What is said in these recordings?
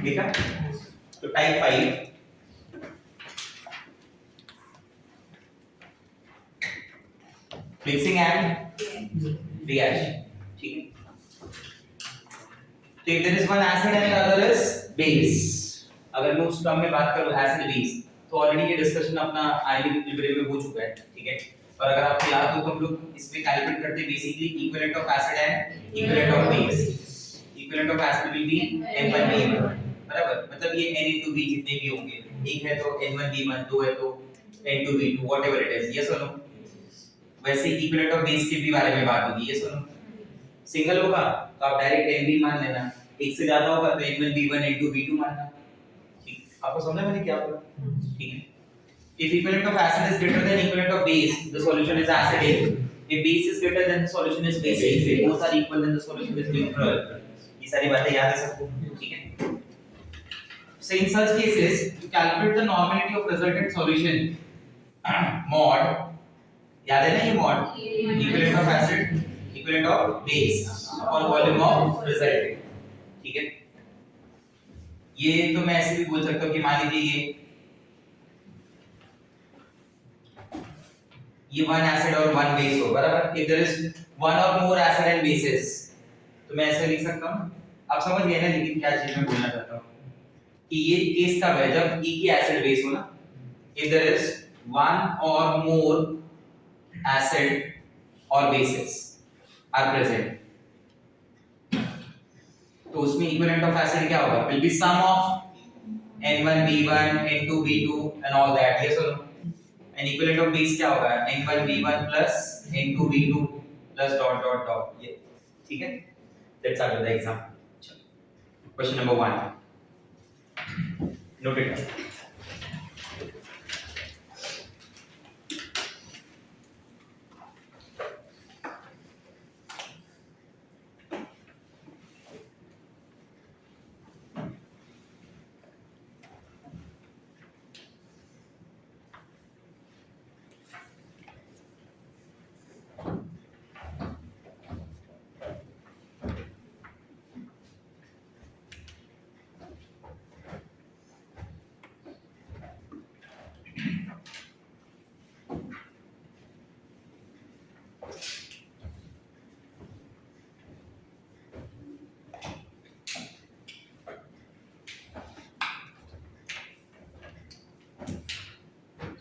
ठीक है, तो टाइप 5 मिक्सिंग एंड रिएक्शन, ठीक है। तो इधर is one acid and other is base. अगर मैं उस टर्म में बात करूं एसिड बेस, तो ऑलरेडी ये डिस्कशन अपना आयनिक इक्विलिब्रियम में हो चुका है, ठीक है। और अगर आपको याद हो तो हम लोग इस पे कैलकुलेट करते हैं basically equivalent of acid and equivalent of base. Equivalent of acid will be N1B1, बराबर, मतलब ये N into V जितने भी होंगे, एक है तो N1B1, दो है तो N2B2, whatever it is, yes और नो। वैसे इक्विवेलेंट ऑफ बेस के भी बारे में बात होगी, यस और नो। सिंगल होगा तो आप डायरेक्ट Nb मान लेना, एक से ज्यादा होगा तो N1B1 N2B2 मानना, ठीक। आपको समझ में नहीं क्या बोला, ठीक है। If equivalent of acid is greater than equivalent of base, the solution is acidic. If base is greater than the solution is basic. If both are equal then the solution is neutral. ये सारी बातें याद है सबको, ठीक है। So in such cases, to calculate the normality of resultant solution, mod, याद है ना ये mod? Equivalent of acid, equivalent of base upon volume of resultant, ठीक है। ये तो मैं ऐसे भी बोल सकता हूँ कि मान लीजिए ये वन एसिड और वन बेस हो, बराबर। इफ देयर इज वन और मोर एसिड एंड बेसेस, तो मैं ऐसे लिख सकता हूं। आप समझ गए ना, लेकिन क्या चीज मैं बोलना चाहता हूं कि ये केस कब है, जब एक ही एसिड बेस हो ना। इफ देयर इज वन और मोर एसिड और बेसेस आर प्रेजेंट, तो उसमें इक्विवेलेंट ऑफ एसिड क्या होगा, will be some of N1B1 N2B2 and all that, yes और no. And equivalent of base क्या होगा, N1B1 plus N2B2 plus dot dot dot, ये, ठीक है। Let's start with the exam. Question number 1, note it down.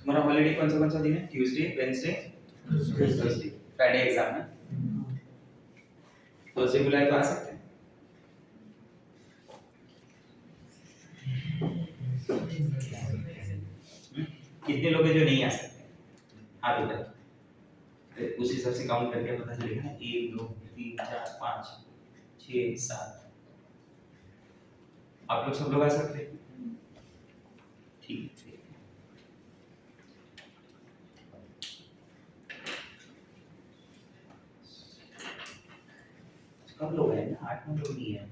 तुम्हारा holiday कौन सा दिन है, Tuesday, Wednesday, Thursday, Friday exam है। थर्सडे बुलाए तो आ सकते हैं। कितने लोग हैं जो नहीं आ सकते, हाथ उठाओ, उस हिसाब से काउंट करके पता चलेगा ना। 1 2 3 4 5 6 7, आप लोग सब लोग आ सकते हैं, ठीक है। कब लोग हैं ना, 8 9 लोग नहीं है,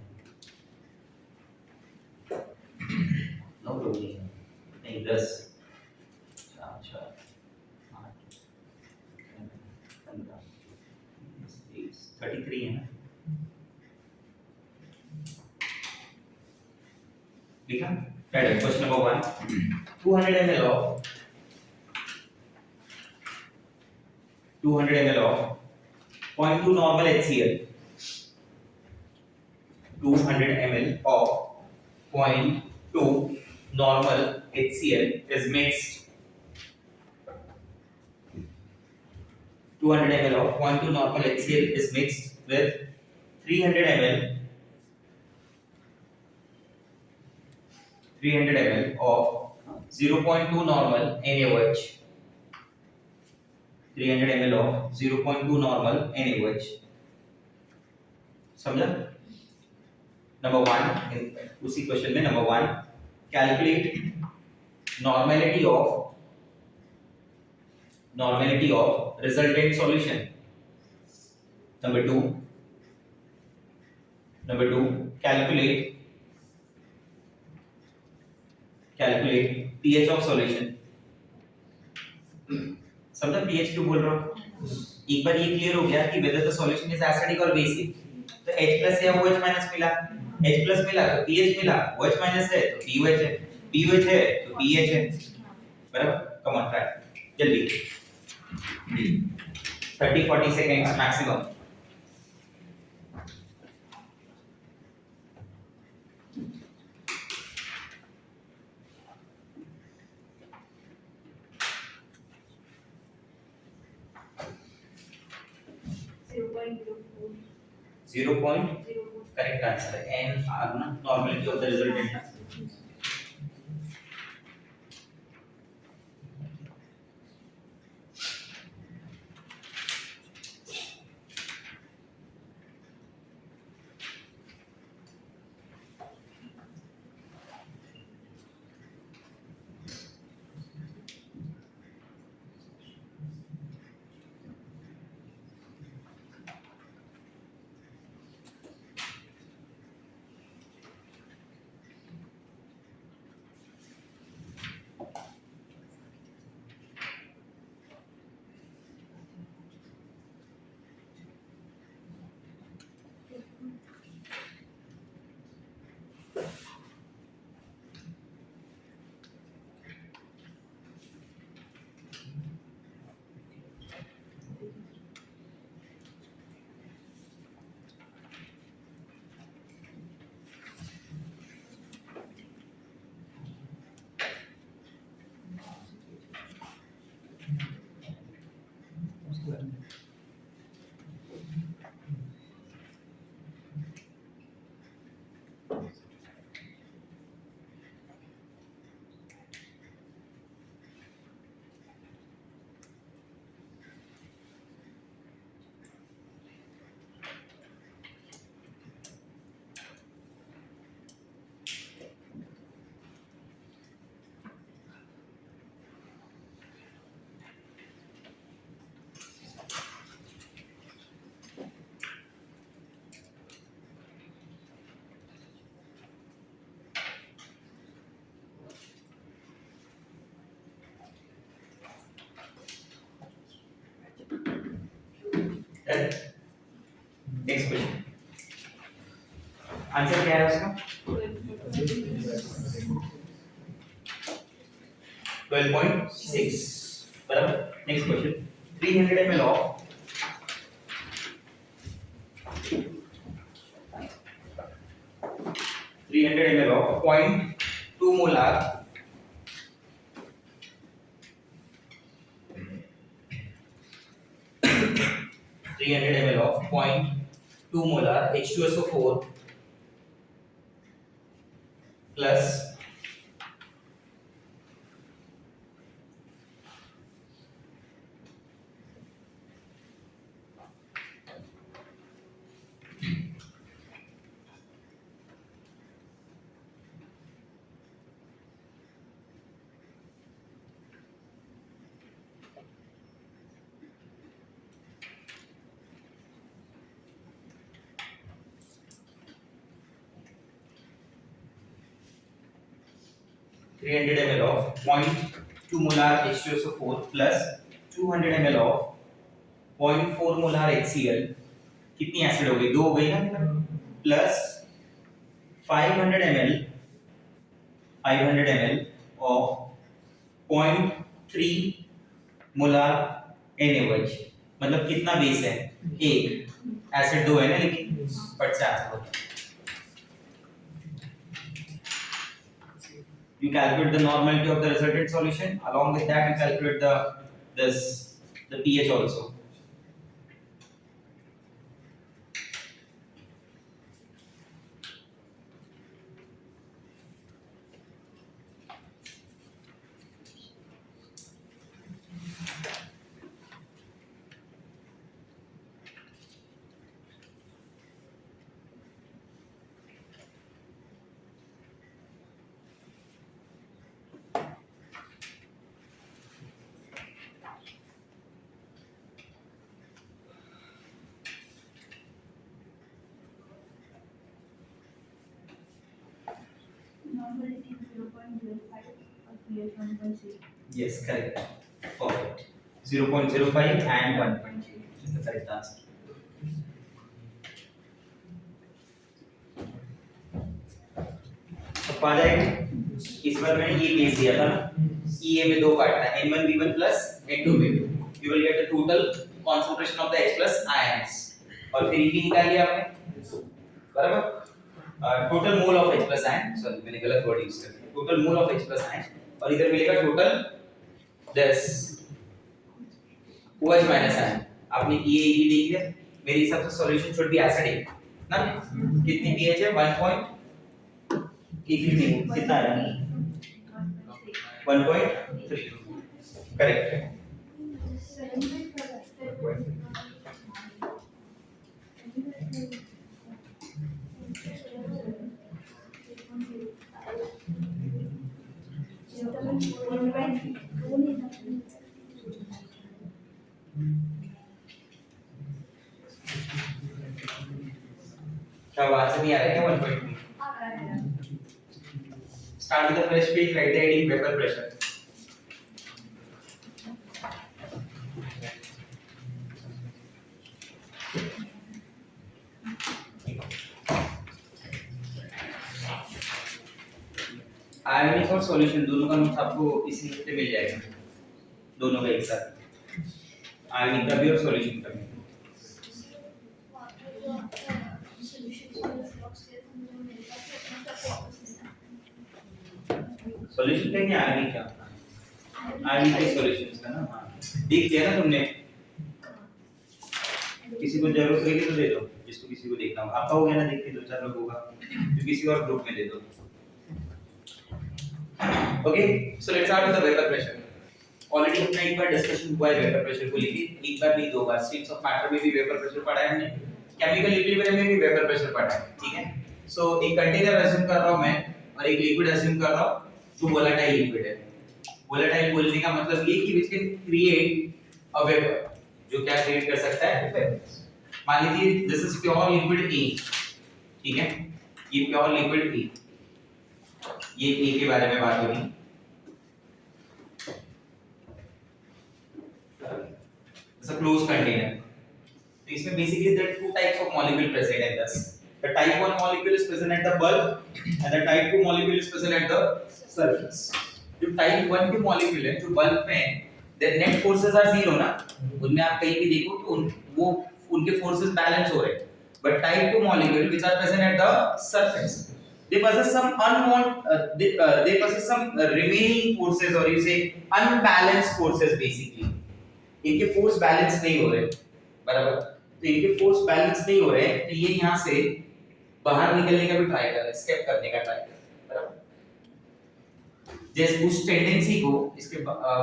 9 लोग नहीं है, नहीं 10 4 4 8 15 33 है ना, लिखा। Question number 1, 200 ml of 0.2 normal HCl, 200 ml of 0.2 normal HCl is mixed. 200 ml of 0.2 normal HCl is mixed with 300 ml of 0.2 normal NaOH. 300 ml of 0.2 normal NaOH. समझा? नंबर 1, उसी क्वेश्चन में number 1, calculate normality of resultant solution. Number 2, calculate pH of solution. समझा? pH क्यों बोल रहा हूं? एक बार ये क्लियर हो गया कि whether the solution is acidic और बेसिक, तो H प्लस या OH माइनस मिला, H प्लस मिला तो pH मिला, OH माइनस है तो BOH है, BOH है तो BH है, बराबर। कम ऑन ट्राई जल्दी, 30-40 seconds maximum. Zero point correct answer है। एन आर ना नॉर्मलिटी ऑफ द रिजल्टेंट ना। नेक्स्ट क्वेश्चन, आंसर क्या है उसका? 12.6 बराबर। Next question, 300 ml of 300 ml of 0.2 molar 300 ml of 0.2 molar H2SO4 plus 300 ml of 0.2 molar H2SO4 plus 200 ml of 0.4 molar HCl, कितनी acid हो गई? दो हो गई ना, plus 500 ml of 0.3 molar NaOH, मतलब कितना बेस है? एक, एसिड दो है ना, लेकिन फट से आंसर होता है। You calculate the normality of the resultant solution. Along with that, you calculate the pH also. Normality 0.05 or pH 1.6. Yes, correct. Perfect. 0.05 and 1.3. Correct answer. तो पा जाएगा। इस बार मैंने ये केस दिया था ना, ये में दो काटना है, N1V1 plus N2V2, you will get the total concentration of the H plus ions, और फिर ये निकालिए आपने, बराबर, total mole of H plus ion, sorry मैंने गलत वर्ड यूज कर दिया, total mole of H plus ion, और इधर मिलेगा total this OH minus ion। आपने ये देख लिया, मेरे हिसाब से सॉल्यूशन शुड बी एसिडिक ना, कितनी pH है 1.1 कितना है 1.3 करेक्ट है। क्या आवाज नहीं आ रहा है क्या 1.3? Start with the fresh page, write the heading vapor pressure. आयनिक और सॉल्यूशन दोनों का नोट्स आपको इसी नोट पे मिल जाएगा, दोनों का एक साथ, आयनिक का भी और सॉल्यूशन का भी। सॉल्यूशन का क्या आयनिक का, आयनिक के सॉल्यूशंस का ना, हाँ देख लिया ना तुमने, किसी को जरूरत रहेगी तो दे दो, जिसको किसी को देखना हो, आपका हो गया ना, देख के 2-4 लोग होगा, तो किसी और ग्रुप में दे दो। Okay, so let's start with the vapour pressure. Already अपना एक बार डिस्कशन हुआ है वेपर प्रेशर को लेके, एक बार नहीं दो बार, स्ट्रीम्स ऑफ मैटर में भी वेपर प्रेशर पढ़ा है हमने, केमिकल इक्विलिब्रियम में भी वेपर प्रेशर पढ़ा है, ठीक है। सो एक कंटेनर अज्यूम कर रहा हूं मैं, और एक लिक्विड अज्यूम कर रहा हूं जो वोलेटाइल लिक्विड है। वोलेटाइल बोलने का मतलब ये कि which can create a vapour, जो क्या क्रिएट कर सकता है वेपर। मान लीजिए this is pure liquid A, ठीक है, ये प्योर लिक्विड ए, ये ए के बारे में बात हो रही है। It's a closed container. तो इसमें basically there are two types of molecule present in this. The type 1 molecule is present at the bulk and the type 2 molecule is present at the surface. जो type 1 के molecule है जो bulk में है, their net forces are zero ना, उनमें आप कहीं भी देखो तो वो उनके forces balance हो रहे हैं। But type 2 molecule which are present at the surface, they possess some they possess some remaining forces, or you say unbalanced forces basically. इनके फोर्स बैलेंस नहीं हो रहे, बराबर, तो इनके फोर्स बैलेंस नहीं हो रहे, तो ये यहाँ से बाहर निकलने का भी ट्राई कर रहे हैं, स्टेप करने का ट्राई कर रहे हैं, बराबर। जैसे उस टेंडेंसी को, इसके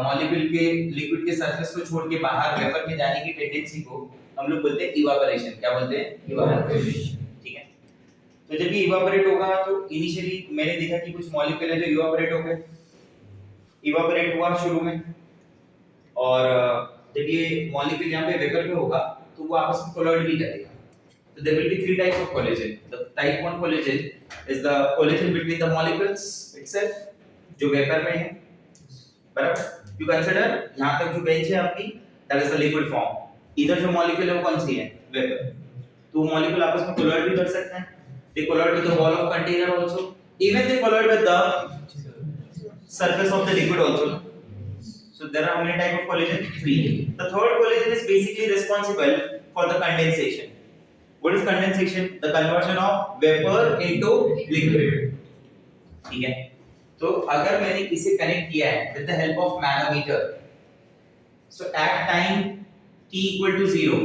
मॉलिक्यूल के लिक्विड के सरफेस को छोड़ के बाहर वेपर में जाने की टेंडेंसी को हम लोग बोलते हैं इवापोरेशन। क्या बोलते हैं? इवापोरेशन, ठीक है। तो जब ये इवापोरेट होगा तो इनिशियली मैंने देखा कि कुछ मॉलिक्यूल है जो इवापोरेट हो गए, इवापोरेट हुआ शुरू में, और जब ये मॉलिक्यूल यहाँ पे वेपर में होगा तो वो आपस में कोलाइड भी करेगा। तो there will be 3 types of collision. The type 1 collision is the collision between the molecules itself, जो वेपर में है, बराबर। यू कंसीडर यहाँ तक जो बेंच है आपकी, that is the liquid form. इधर जो मॉलिक्यूल है वो कौन सी है? वेपर। तो मॉलिक्यूल आपस में कोलाइड भी कर सकते हैं। They collide with the wall of container also, even they collide with the surface of the liquid also. So there are how many type of collision? 3. The third collision is basically responsible for the condensation. What is condensation? The conversion of vapor into liquid. ठीक है। तो अगर मैंने इसे connect किया है with the help of manometer, so at time t equal to 0,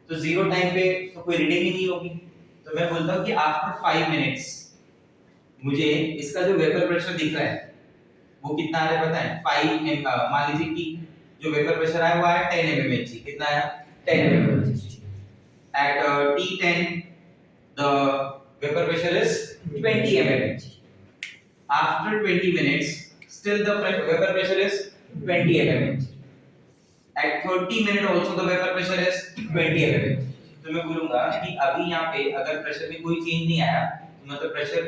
तो 0 time पे तो कोई रीडिंग ही नहीं होगी, तो मैं बोलता हूँ कि आफ्टर 5 मिनट्स मुझे इसका जो वेपर प्रेशर दिख रहा है वो कितना आ रहा है पता है? 5 मान लीजिए कि जो वेपर प्रेशर आया वो आया 10 mmHg। कितना आया? 10 mmHg। At T10 the vapor pressure is 20 mmHg. After 20 minutes still the vapor pressure is 20 mmHg. At 30 minutes also the vapor pressure is 20 mmHg. तो मैं बोलूंगा कि अभी यहाँ पे अगर प्रेशर में कोई चेंज नहीं आया तो मतलब प्रेशर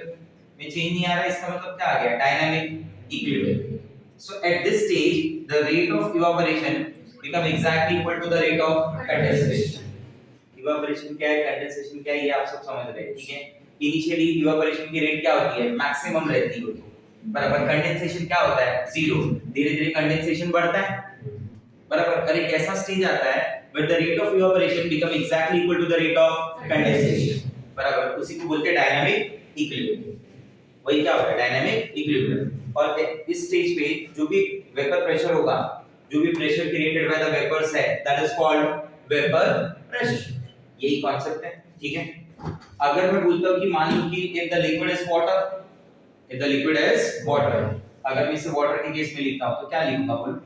में चेंज नहीं आ रहा, इसका मतलब क्या आ गया? Dynamic equilibrium. So at this stage the rate of evaporation become exactly equal to the rate of condensation. Evaporation क्या है, कंडेंसेशन क्या है, ये आप सब समझ रहे हैं, ठीक है। इनिशियली इवेपोरेशन की रेट क्या होती है, मैक्सिमम रहती है, बराबर। कंडेंसेशन क्या होता है, जीरो। धीरे धीरे कंडेंसेशन बढ़ता है, बराबर। और एक ऐसा स्टेज आता है where the rate of evaporation become exactly equal to the rate of condensation, बराबर। उसी को बोलते हैं डायनामिक इक्विलिब्रियम। वही क्या होता है, डायनामिक इक्विलिब्रियम। और इस स्टेज पे जो भी वेपर प्रेशर होगा, जो भी pressure created by the vapours है, that is called vapour pressure. यही कॉन्सेप्ट है, ठीक है। अगर मैं बोलता हूं कि मान लो कि if the liquid is water, if the liquid is water, अगर मैं इसे वाटर के केस में लिखता हूं तो क्या लिखूंगा, बोल।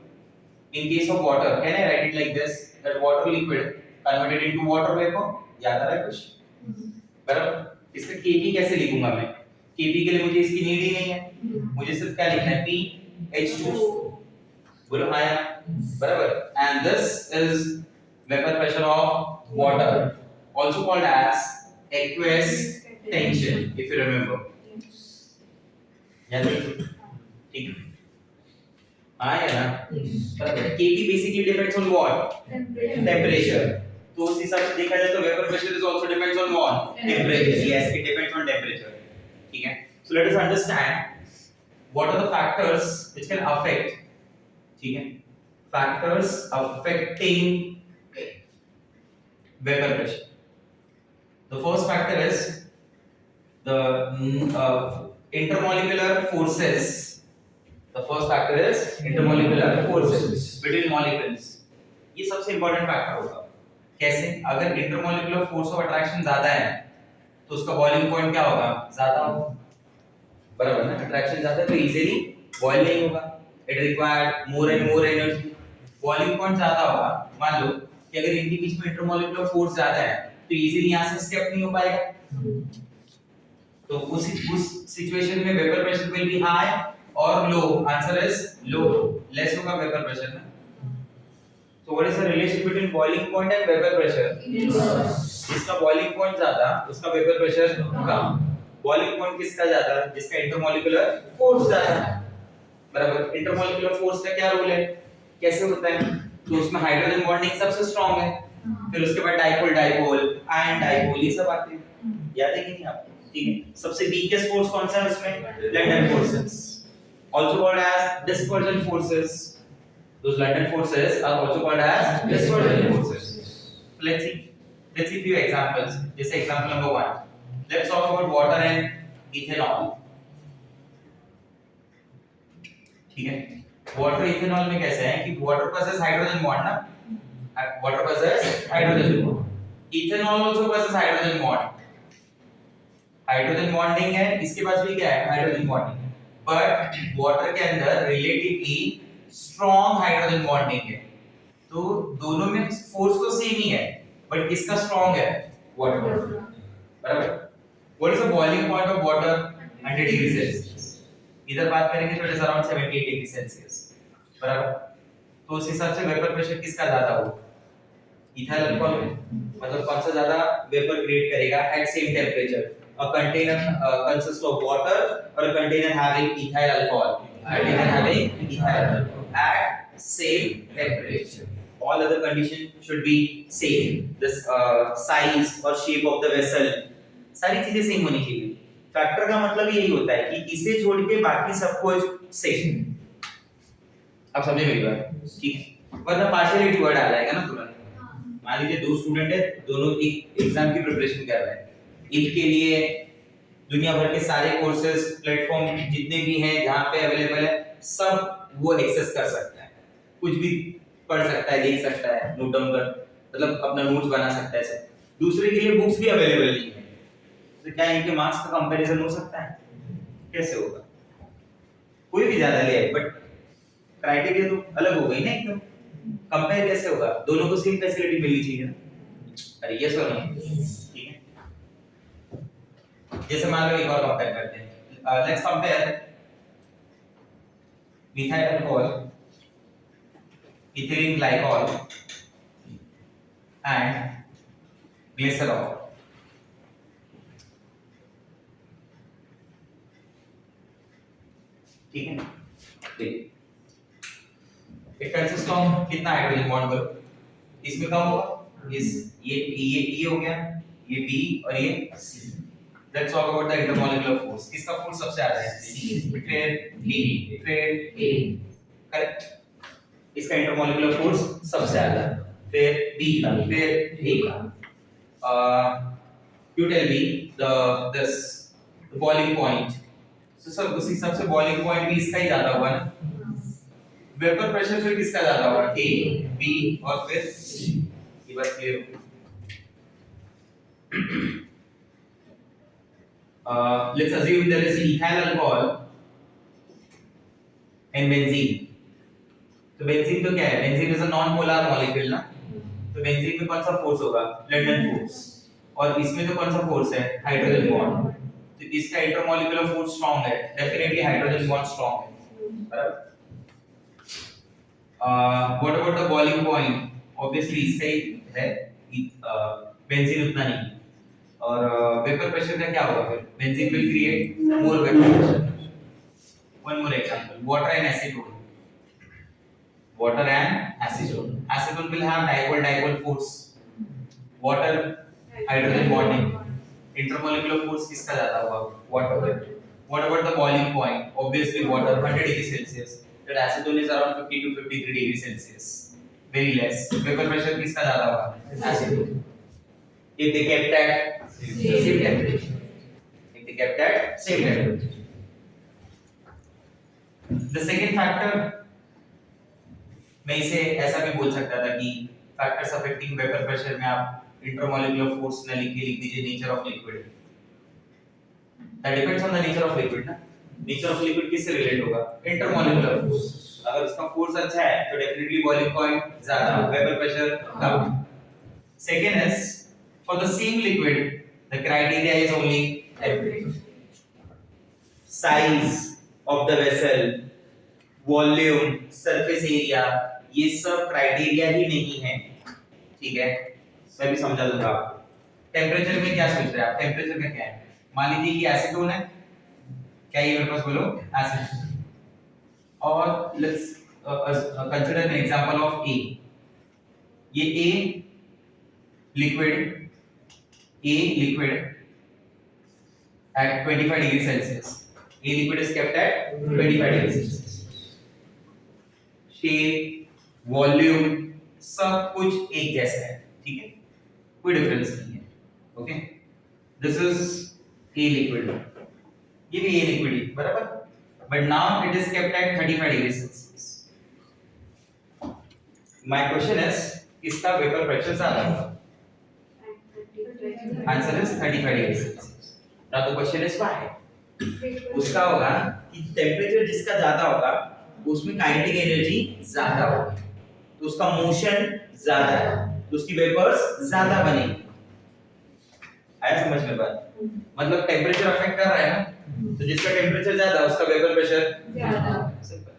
In case of water, can I write it like this? That water liquid converted into water vapor. याद आ रहा है कुछ? बराबर। इसका Kp कैसे लिखूंगा मैं? Kp के लिए मुझे इसकी नीड ही नहीं है। मुझे सिर्फ क्या लिखना है? PH2. बोलो हाँ या ना? बराबर। And this is vapor pressure of water, also called as aqueous tension, if you remember. याद है? ठीक है। हाँ या ना? Kp basically depends on what? Temperature. तो उस हिसाब से देखा जाए तो vapor pressure is also depends on what? Temperature. Yes, it depends on temperature. ठीक है? So let us understand what are the factors which can affect. ठीक है? Factors affecting vapor pressure. The first factor is the intermolecular forces. The first factor is intermolecular forces between molecules. ये सबसे important factor होगा। कैसे? अगर intermolecular force of attraction ज्यादा है तो उसका बॉइलिंग पॉइंट क्या होगा, ज्यादा होगा, बराबर ना। अट्रैक्शन ज्यादा है तो इजीली बॉयल नहीं होगा, it required more and more energy. Boiling point ज्यादा होगा, मान लो कि अगर इनके बीच में इंटरमोलिकुलर फोर्स ज्यादा है तो इजीली यहां से स्टेप नहीं हो पाएगा। तो उस सिचुएशन में vapour pressure will B high और लो। आंसर इज लो, लेस होगा वेपर प्रेशर ना। So what is the relation between boiling point and vapor pressure? जिसका boiling point ज्यादा उसका vapor pressure कम। Boiling point किसका ज्यादा, जिसका intermolecular force ज्यादा, बराबर। intermolecular force का क्या रोल है, कैसे होता है, तो उसमें हाइड्रोजन बॉन्डिंग सबसे स्ट्रांग है, फिर उसके बाद डाइपोल डाइपोल आयन डाइपोल ये सब आते हैं, याद है कि नहीं आपको, ठीक है। सबसे वीकेस्ट फोर्स कौन सा है उसमें, London forces, also called as dispersion forces. Those London forces are also called as dispersion forces. Let's see few examples. जैसे example number 1. Let's talk about water and ethanol. ठीक है। Water ethanol में कैसे है कि water possesses hydrogen bond ना, water possesses hydrogen bond. Ethanol also possesses hydrogen bond. Hydrogen bonding है, इसके पास भी क्या है, hydrogen bonding. But water के अंदर relatively स्ट्रॉन्ग हाइड्रोजन बॉन्डिंग है, तो दोनों में फोर्स तो सेम ही है, बट किसका स्ट्रॉन्ग है, वाटर, बराबर। What is the boiling point of water, 100 degree Celsius. इधर बात करेंगे तो it is around 78 degree Celsius, बराबर। तो उस हिसाब से वेपर प्रेशर किसका ज्यादा होगा, इथाइल अल्कोहल, मतलब कौन सा ज्यादा वेपर क्रिएट करेगा at same temperature. A container consist of water और a container having ethyl alcohol, container having ethyl alcohol at same temperature. All other conditions should be same. This size or shape of the vessel, सारी चीजें same होनी चाहिए। Factor का मतलब यही होता है कि इसे छोड़ के बाकी सब कुछ सेम। आप समझे मेरी बात, ठीक है। वरना पार्शियलिटी वर्ड आ जाएगा ना तुरंत। मान लीजिए दो स्टूडेंट है, दोनों एक एग्जाम की प्रिपरेशन कर रहे हैं, एक के लिए दुनिया भर के सारे कोर्सेज प्लेटफॉर्म जितने भी हैं जहां पे अवेलेबल है सब वो एक्सेस कर सकता है, कुछ भी पढ़ सकता है, देख सकता है, नोट डाउन कर, मतलब अपना नोट्स बना सकता है सब। दूसरे के लिए बुक्स भी अवेलेबल नहीं है, तो क्या इनके मार्क्स का कंपैरिजन हो सकता है, कैसे होगा, कोई भी ज्यादा ले आए, बट क्राइटेरिया तो अलग हो गई ना एकदम, कंपेयर कैसे होगा, दोनों को सेम फैसिलिटी मिलनी चाहिए ना। अरे यस और नो, जैसे मान लो एक और कंपेयर करते हैं, let's compare methyl alcohol, ethylene glycol and glycerol. ठीक है, देखिए इट कंसिस्ट ऑफ कितना हाइड्रोजन बॉन्ड करो, इसमें कम होगा, इस ये E हो गया, ये B और ये C। Let's talk about the intermolecular force. किसका फोर्स सबसे ज्यादा है? C, फिर B, फिर A, करेक्ट। इसका इंटरमॉलिक्यूलर फोर्स सबसे ज्यादा, फिर B का, फिर A का। You tell me the boiling point। तो सब उस हिसाब से बॉइलिंग पॉइंट भी इसका ही ज्यादा होगा ना। वेपर प्रेशर फिर किसका ज्यादा होगा? A, B और फिर C। ये बात क्लियर हो? Let's assume there is ethyl alcohol and benzene। तो बेंजीन तो क्या है? Benzene is a non polar molecule ना। तो बेंजीन में कौन सा फोर्स होगा? London force. और इसमें तो कौन सा फोर्स है? Hydrogen bond. तो इसका इंटरमॉलिक्यूलर फोर्स स्ट्रांग है, डेफिनेटली हाइड्रोजन बॉन्ड स्ट्रांग है, बराबर। What about the boiling point? Obviously इसका ही है, बेंजीन उतना नहीं। और वेपर प्रेशर का क्या होगा फिर? Benzene will create more vapour pressure. One more example, water and acetone. Water and acetone. Acetone will have dipole force. Water hydrogen bonding. Intermolecular force किसका ज्यादा होगा? Water। What about the boiling point? Obviously water 100 degree Celsius. That acetone is around 50 to 53 degree Celsius. Very less. Vapor pressure किसका ज्यादा होगा? Acetone. If they kept at same temperature. If they kept at same temperature. The second factor, मैं इसे ऐसा भी बोल सकता था कि फैक्टर्स अफेक्टिंग वेपर प्रेशर में आप इंटरमॉलिक्यूलर फोर्स न लिख दीजिए nature of liquid. That depends on the nature of liquid ना। नेचर ऑफ लिक्विड किससे रिलेट होगा? Intermolecular force. अगर उसका फोर्स अच्छा है तो डेफिनेटली बॉइलिंग पॉइंट ज्यादा, vapour pressure come. Second is for the same liquid the criteria is only size of the vessel, volume, surface area, ये सब क्राइटेरिया ही नहीं है, ठीक है। मैं भी समझा दूंगा आपको। टेम्परेचर में क्या सोच रहे हैं आप? टेम्परेचर का क्या है? मान लीजिए कि एसीटोन है, क्या ये मेरे पास बोलो एसिड। और let's consider an example of A. ये A liquid at 25 degree Celsius। A liquid is kept at 25 degree Celsius। Shape, volume सब कुछ एक जैसा है, ठीक है, कोई डिफरेंस नहीं है, okay. This is a liquid, ये भी ए लिक्विड है, बराबर। But now it is kept at 35 degree Celsius. My question is इसका वेपर प्रेशर ज्यादा होगा? Answer is 35 degree Celsius. Now the question is why. उसका होगा कि टेंपरेचर जिसका ज्यादा होगा उसमें काइनेटिक एनर्जी ज्यादा होगी, तो उसका मोशन ज्यादा है, तो उसकी वेपर्स ज्यादा बनेगी। आया समझ में बात? मतलब टेंपरेचर अफेक्ट कर रहा है ना, तो जिसका टेंपरेचर ज्यादा उसका वेपर प्रेशर ज्यादा। सिंपल।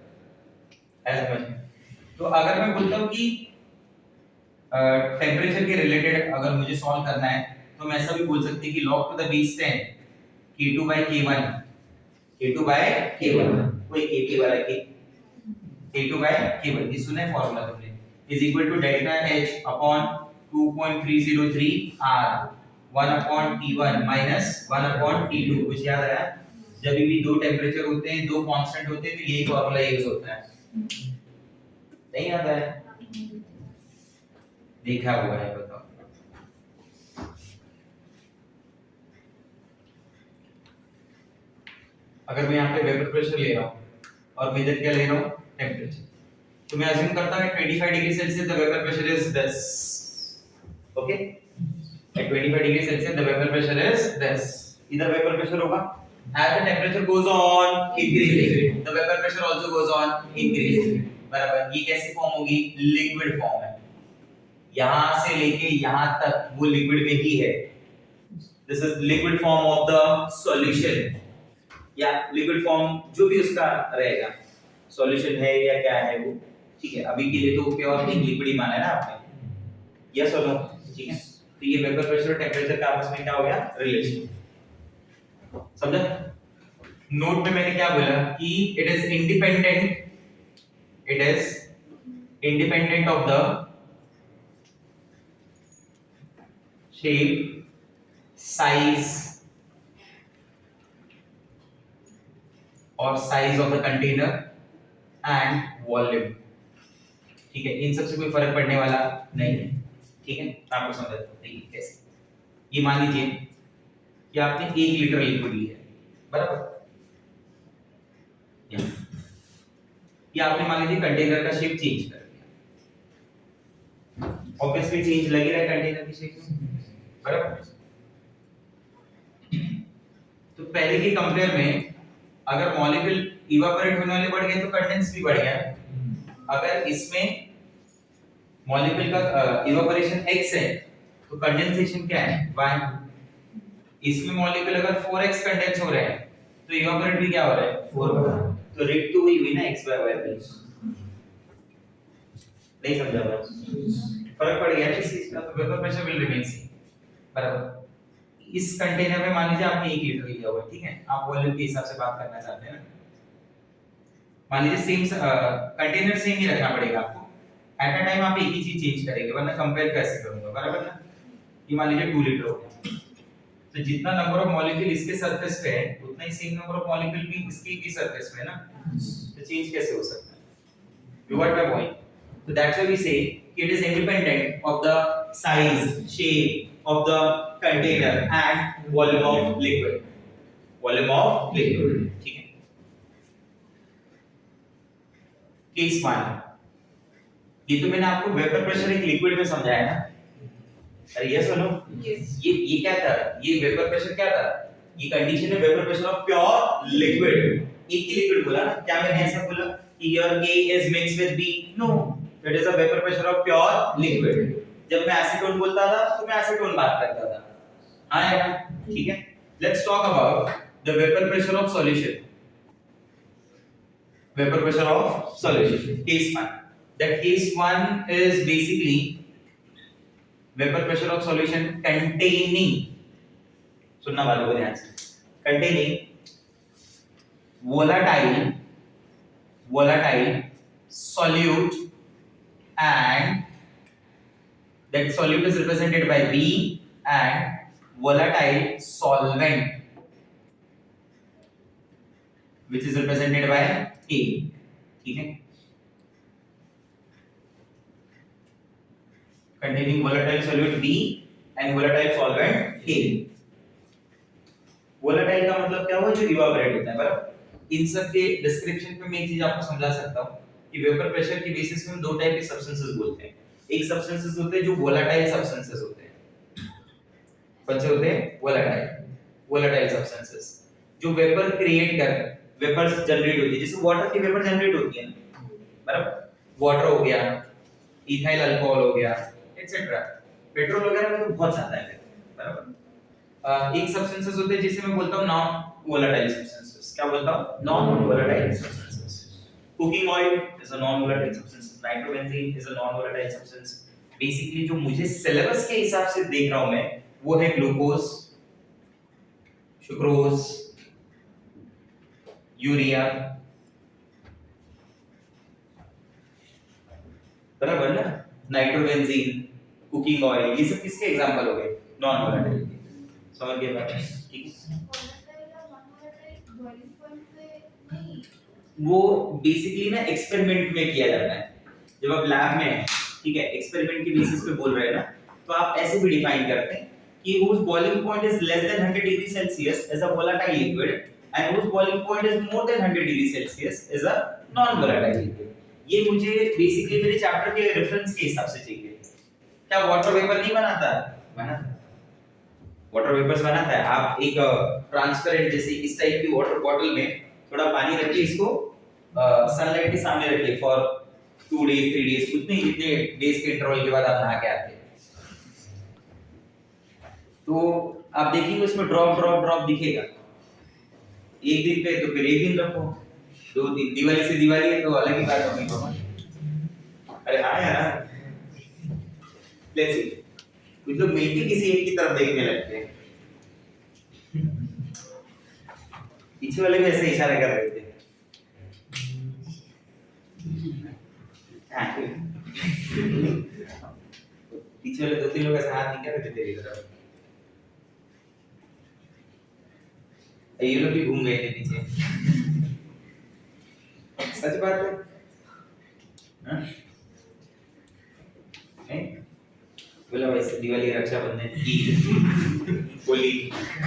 आया समझ में? तो अगर मैं बोलता हूं कि टेंपरेचर के रिलेटेड अगर मुझे सॉल्व करना है तो मैं ऐसा भी बोल सकती कि log to the base 10 K2/K1 कोई K वाला K2/K1 ये सुना है फॉर्मूला तुमने, is equal to delta H upon 2.303 R 1 upon T1 minus 1 upon T2। कुछ याद आया? जब भी दो टेंपरेचर होते हैं, दो कांस्टेंट होते हैं, तो यही फॉर्मूला यूज होता है। नहीं याद आया? देखा हुआ है, बताओ। अगर मैं यहाँ पे वेपर प्रेशर ले रहा हूँ और मेजर क्या ले रहा हूँ? टेंपरेचर। तो मैं अज्यूम करता हूँ 25 degree Celsius the vapour pressure is this, okay. At 25 degree Celsius the vapour pressure is this. इधर वेपर प्रेशर होगा, as the temperature goes on increasing the vapor pressure also goes on increasing, बराबर। ये कैसी form होगी? Liquid form है, यहां से लेके यहां तक वो लिक्विड में ही है। This is liquid form of the solution, या लिक्विड फॉर्म जो भी उसका रहेगा, सॉल्यूशन है या क्या है वो, ठीक है। अभी के लिए तो प्योर लिक्विड ही माना है ना आपने, यस और नो, ठीक है। तो ये वेपर प्रेशर और टेंपरेचर का आपस में क्या हो गया? रिलेशन। समझा? नोट में मैंने क्या बोला कि it is independent of the shape, size और size of the container and volume। ठीक है, इन सबसे कोई फर्क पड़ने वाला नहीं है। ठीक है, आपको समझ आता है कैसे। ये मान लीजिए कि आपने 1 लीटर लिक्विड लिया है, बराबर, या आपने मान लीजिए कंटेनर का शेप चेंज कर दिया, ऑब्वियसली चेंज लग ही रहा है कंटेनर की शेप में, बराबर। तो पहले के कंपेयर में अगर मॉलिक्यूल इवापोरेट होने वाले बढ़ गए तो कंडेंस भी बढ़ गया। अगर इसमें मॉलिक्यूल का इवापोरेशन x है तो कंडेंसेशन क्या है y। इसमें मॉलिक्यूल अगर 4x कंडेंस हो रहे हैं तो इवापोरेट भी क्या हो रहा है 4 हो रहा है। तो रेट तो वही हुई ना x by y प्लस। नहीं समझा बात, फर्क पड़ गया ना इस चीज का। तो vapour pressure will remain same, बराबर। इस कंटेनर में मान लीजिए आपने 1 लीटर लिया हुआ है, ठीक है, आप वॉल्यूम के हिसाब से बात करना चाहते हैं ना। मान लीजिए सेम कंटेनर सेम ही रखना पड़ेगा आपको। एट अ टाइम आप एक ही चीज चेंज करेंगे, वरना कंपेयर कैसे करूंगा, बराबर ना। ये मान लीजिए 2 लीटर हो गया, तो जितना नंबर ऑफ मॉलिक्यूल इसके सरफेस पे है उतना ही सेम नंबर ऑफ मॉलिक्यूल भी इसके भी सरफेस पे है ना। तो चेंज कैसे हो सकता है? You got my point? So that's why we say it is independent of the size, shape of the container and volume of liquid. Volume of liquid, ठीक है। केस 1, ये तो मैंने आपको वेपर प्रेशर एक लिक्विड में समझाया ना। अरे ये सुनो, ये क्या था? ये वेपर प्रेशर क्या था? ये कंडीशन है vapour pressure of pure liquid. एक ही लिक्विड बोला ना, क्या मैंने ऐसा बोला कि your A is mixed with B? No, it is a vapor pressure of pure liquid। जब मैं एसीटोन बोलता था तो मैं एसीटोन बात करता था, हाँ है ना, ठीक है। Let's talk about the vapor pressure of solution। Vapor pressure of solution, case 1। That case 1 is basically vapor pressure of solution containing, सुनना वालों को ध्यान से, containing volatile solute, and that solute is represented by B, and volatile solvent which is represented by A, ठीक है। containing volatile solute B and volatile solvent A। volatile का मतलब क्या हुआ? जो इवापोरेट होता है, बराबर। इन सब के डिस्क्रिप्शन पे मैं एक चीज आपको समझा सकता हूं कि वेपर प्रेशर के बेसिस पे हम दो टाइप के सब्सटेंसेस बोलते हैं। एक सब्सटेंसेस होते हैं जो वोलेटाइल सब्सटेंसेस होते हैं। कौन से होते हैं? वोलेटाइल सब्सटेंसेस जो वेपर क्रिएट कर, वेपर्स जनरेट होती है, जैसे वाटर की वेपर जनरेट होती है ना, बराबर। वाटर हो गया, इथाइल अल्कोहल हो गया, एटसेट्रा। पेट्रोल वगैरह में तो बहुत ज्यादा है, बराबर। एक सब्सटेंसेस होते हैं जिसे मैं बोलता हूं नॉन वोलेटाइल सब्सटेंसेस। क्या बोलता हूं? Non volatile substances. Cooking oil is a non volatile substance, nitrobenzene is a non volatile substance. Basically जो मुझे सिलेबस के हिसाब से देख रहा हूं मैं, वो है ग्लूकोज, सुक्रोज, यूरिया, बराबर ना, नाइट्रोबेंजीन, कुकिंग ऑयल, ये सब किसके एग्जांपल हो गए? Non volatile. समझ गए बात? ठीक है। वो बेसिकली ना एक्सपेरिमेंट में किया जाता है। जब आप लैब में हैं, ठीक है, एक्सपेरिमेंट के बेसिस पे बोल रहे हैं ना, तो आप ऐसे भी डिफाइन करते हैं कि whose boiling point is less than 100 degree Celsius is a volatile liquid and whose boiling point is more than 100 degree Celsius is a non volatile liquid। ये मुझे बेसिकली मेरे चैप्टर के रेफरेंस के हिसाब से चाहिए। क्या वाटर वेपर नहीं बनाता? बनाता है, वाटर वेपर्स बनाता है। आप एक ट्रांसपेरेंट जैसे इस टाइप की वाटर बॉटल में थोड़ा पानी रखिए, इसको सनलाइट के सामने रखिए फॉर 2 डेज 3 डेज, उतने जितने डेज के इंटरवल के बाद आप नहा के आते हैं, तो आप देखेंगे उसमें ड्रॉप ड्रॉप ड्रॉप दिखेगा। एक दिन पे तो फिर एक दिन रखो, 2 दिन, दिवाली से दिवाली है तो अलग ही बात होगी। अरे हाँ यार, लेट्स सी, कुछ लोग मिलके किसी एक की तरफ देखने लगते हैं। पीछे वाले भी ऐसे इशारा कर रहे थे। पीछे वाले 2-3 लोग ऐसे हाथ दिखा रहे थे तेरी तरफ, ये लोग भी घूम गए थे पीछे। सच बात है, हाँ? नहीं बोला वैसे दिवाली, रक्षाबंधन, ईद, होली,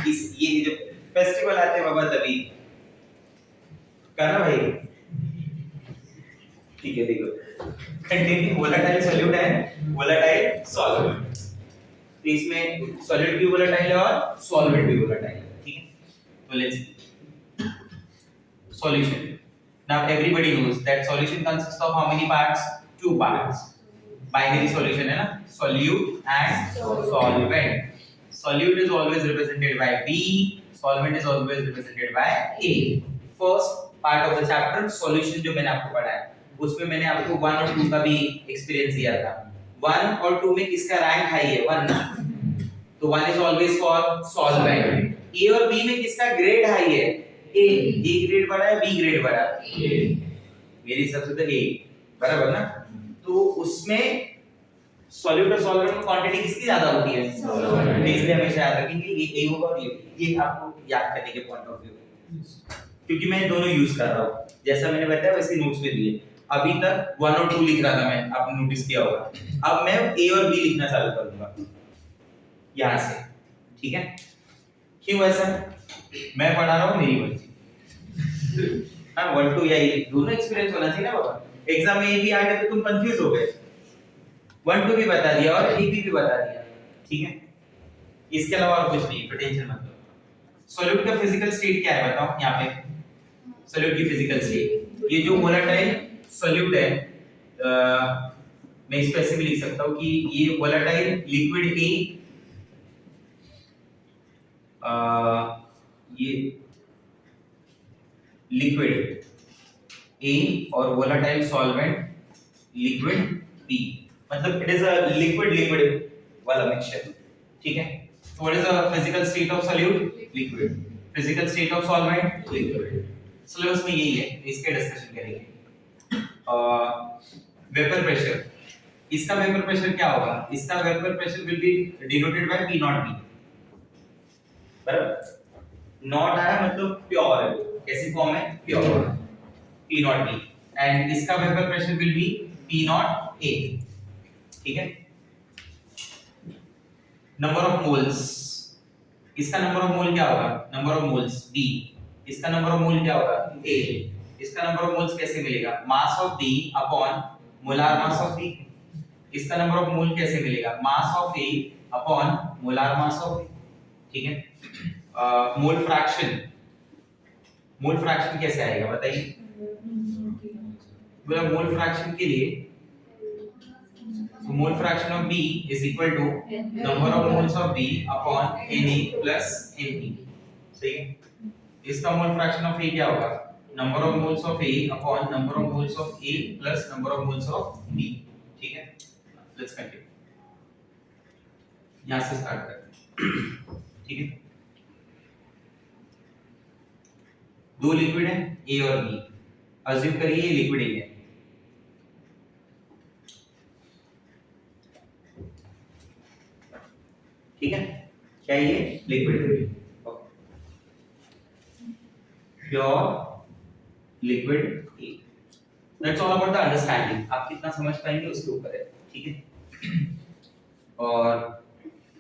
इस ये जो फेस्टिवल आते हैं बाबा तभी करना भाई। ठीक है देखो, कंटेनिंग वोलेटाइल सॉल्यूट है, वोलेटाइल सॉल्वेंट, तो इसमें सॉलिड भी वोलेटाइल है और सॉल्वेंट भी वोलेटाइल है, ठीक है। तो let's solution. Now everybody knows that solution consists of how many parts? 2 parts. Binary solution है ना, solute and solvent. Solute is always represented by B, solvent is always represented by A. First part of the chapter solution जो मैंने आपको पढ़ाया, उसमें मैंने आपको 1 और 2 का भी एक्सपीरियंस दिया था। 1 और 2 में किसका रैंक हाई है? 1 ना, तो 1 is always for solvent. A और B में किसका ग्रेड हाई है? A ग्रेड बड़ा है, B ग्रेड बड़ा है? मेरे हिसाब से तो A, बराबर ना। तो उसमें सॉल्यूट और सॉल्वेंट में क्वांटिटी किसकी ज्यादा होती है? सॉल्वेंट। इसलिए हमेशा याद रखेंगे ये A होगा और ये आपको याद करने के पॉइंट ऑफ व्यू, क्योंकि मैं दोनों यूज कर रहा हूँ, जैसा मैंने बताया वैसे नोट्स में दिए। अभी तक 1 और 2 लिख रहा था मैं, आपने नोटिस किया होगा। अब मैं A और B लिखना चालू करूंगा यहाँ से, ठीक है। क्यों ऐसा? मैं पढ़ा रहा हूँ, मेरी मर्जी। हाँ 1 2 या दोनों एक्सपीरियंस होना चाहिए ना बाबा। एग्जाम में ये भी आ गया तो तुम कंफ्यूज हो गए, 1 2 भी बता दिया और A भी बता दिया, ठीक है। इसके अलावा और कुछ नहीं, टेंशन मत लो। सॉल्यूट का फिजिकल स्टेट क्या है बताओ यहाँ पे? सॉल्यूट की फिजिकल स्टेट, ये जो वोलेटाइल सॉल्यूट है, मैं इसको ऐसे भी लिख सकता हूँ कि ये वोलेटाइल लिक्विड A, ये लिक्विड A और वोलेटाइल सॉल्वेंट लिक्विड B, मतलब it is a liquid liquid वाला मिक्सचर, ठीक है। So what is the physical state of solute? Liquid. Physical state of solvent? Liquid. Syllabus में यही है, इसके डिस्कशन करेंगे। वेपर प्रेशर, इसका वेपर प्रेशर क्या होगा? इसका vapour pressure will be denoted by P not B, बराबर। नॉट आया मतलब प्योर है, कैसी फॉर्म है? Pure P not B, and इसका vapour pressure will be P not A, ठीक है। नंबर ऑफ मोल्स, इसका नंबर ऑफ मोल क्या होगा? नंबर ऑफ मोल्स B, इसका नंबर ऑफ मोल क्या होगा? A, इसका नंबर ऑफ मोल्स कैसे मिलेगा? Mass of B upon molar mass of B, इसका नंबर ऑफ मोल कैसे मिलेगा? Mass of A upon molar mass of B, ठीक है। मोल फ्रैक्शन कैसे आएगा बताइए? बोला मोल फ्रैक्शन के लिए मोल fraction of B is equal to number of moles of B upon Na plus Nb, सही है। इसका मोल फ्रैक्शन ऑफ A क्या होगा? Number of moles of A upon number of moles of A plus number of moles of B, ठीक है। Let's continue, यहां से start करते हैं, ठीक है। दो लिक्विड है A और B, अज्यूम करिए ये लिक्विड है, ठीक है। क्या ये लिक्विड है? Pure liquid A, that's all about the understanding. आप कितना समझ पाएंगे उसके ऊपर है, ठीक है। और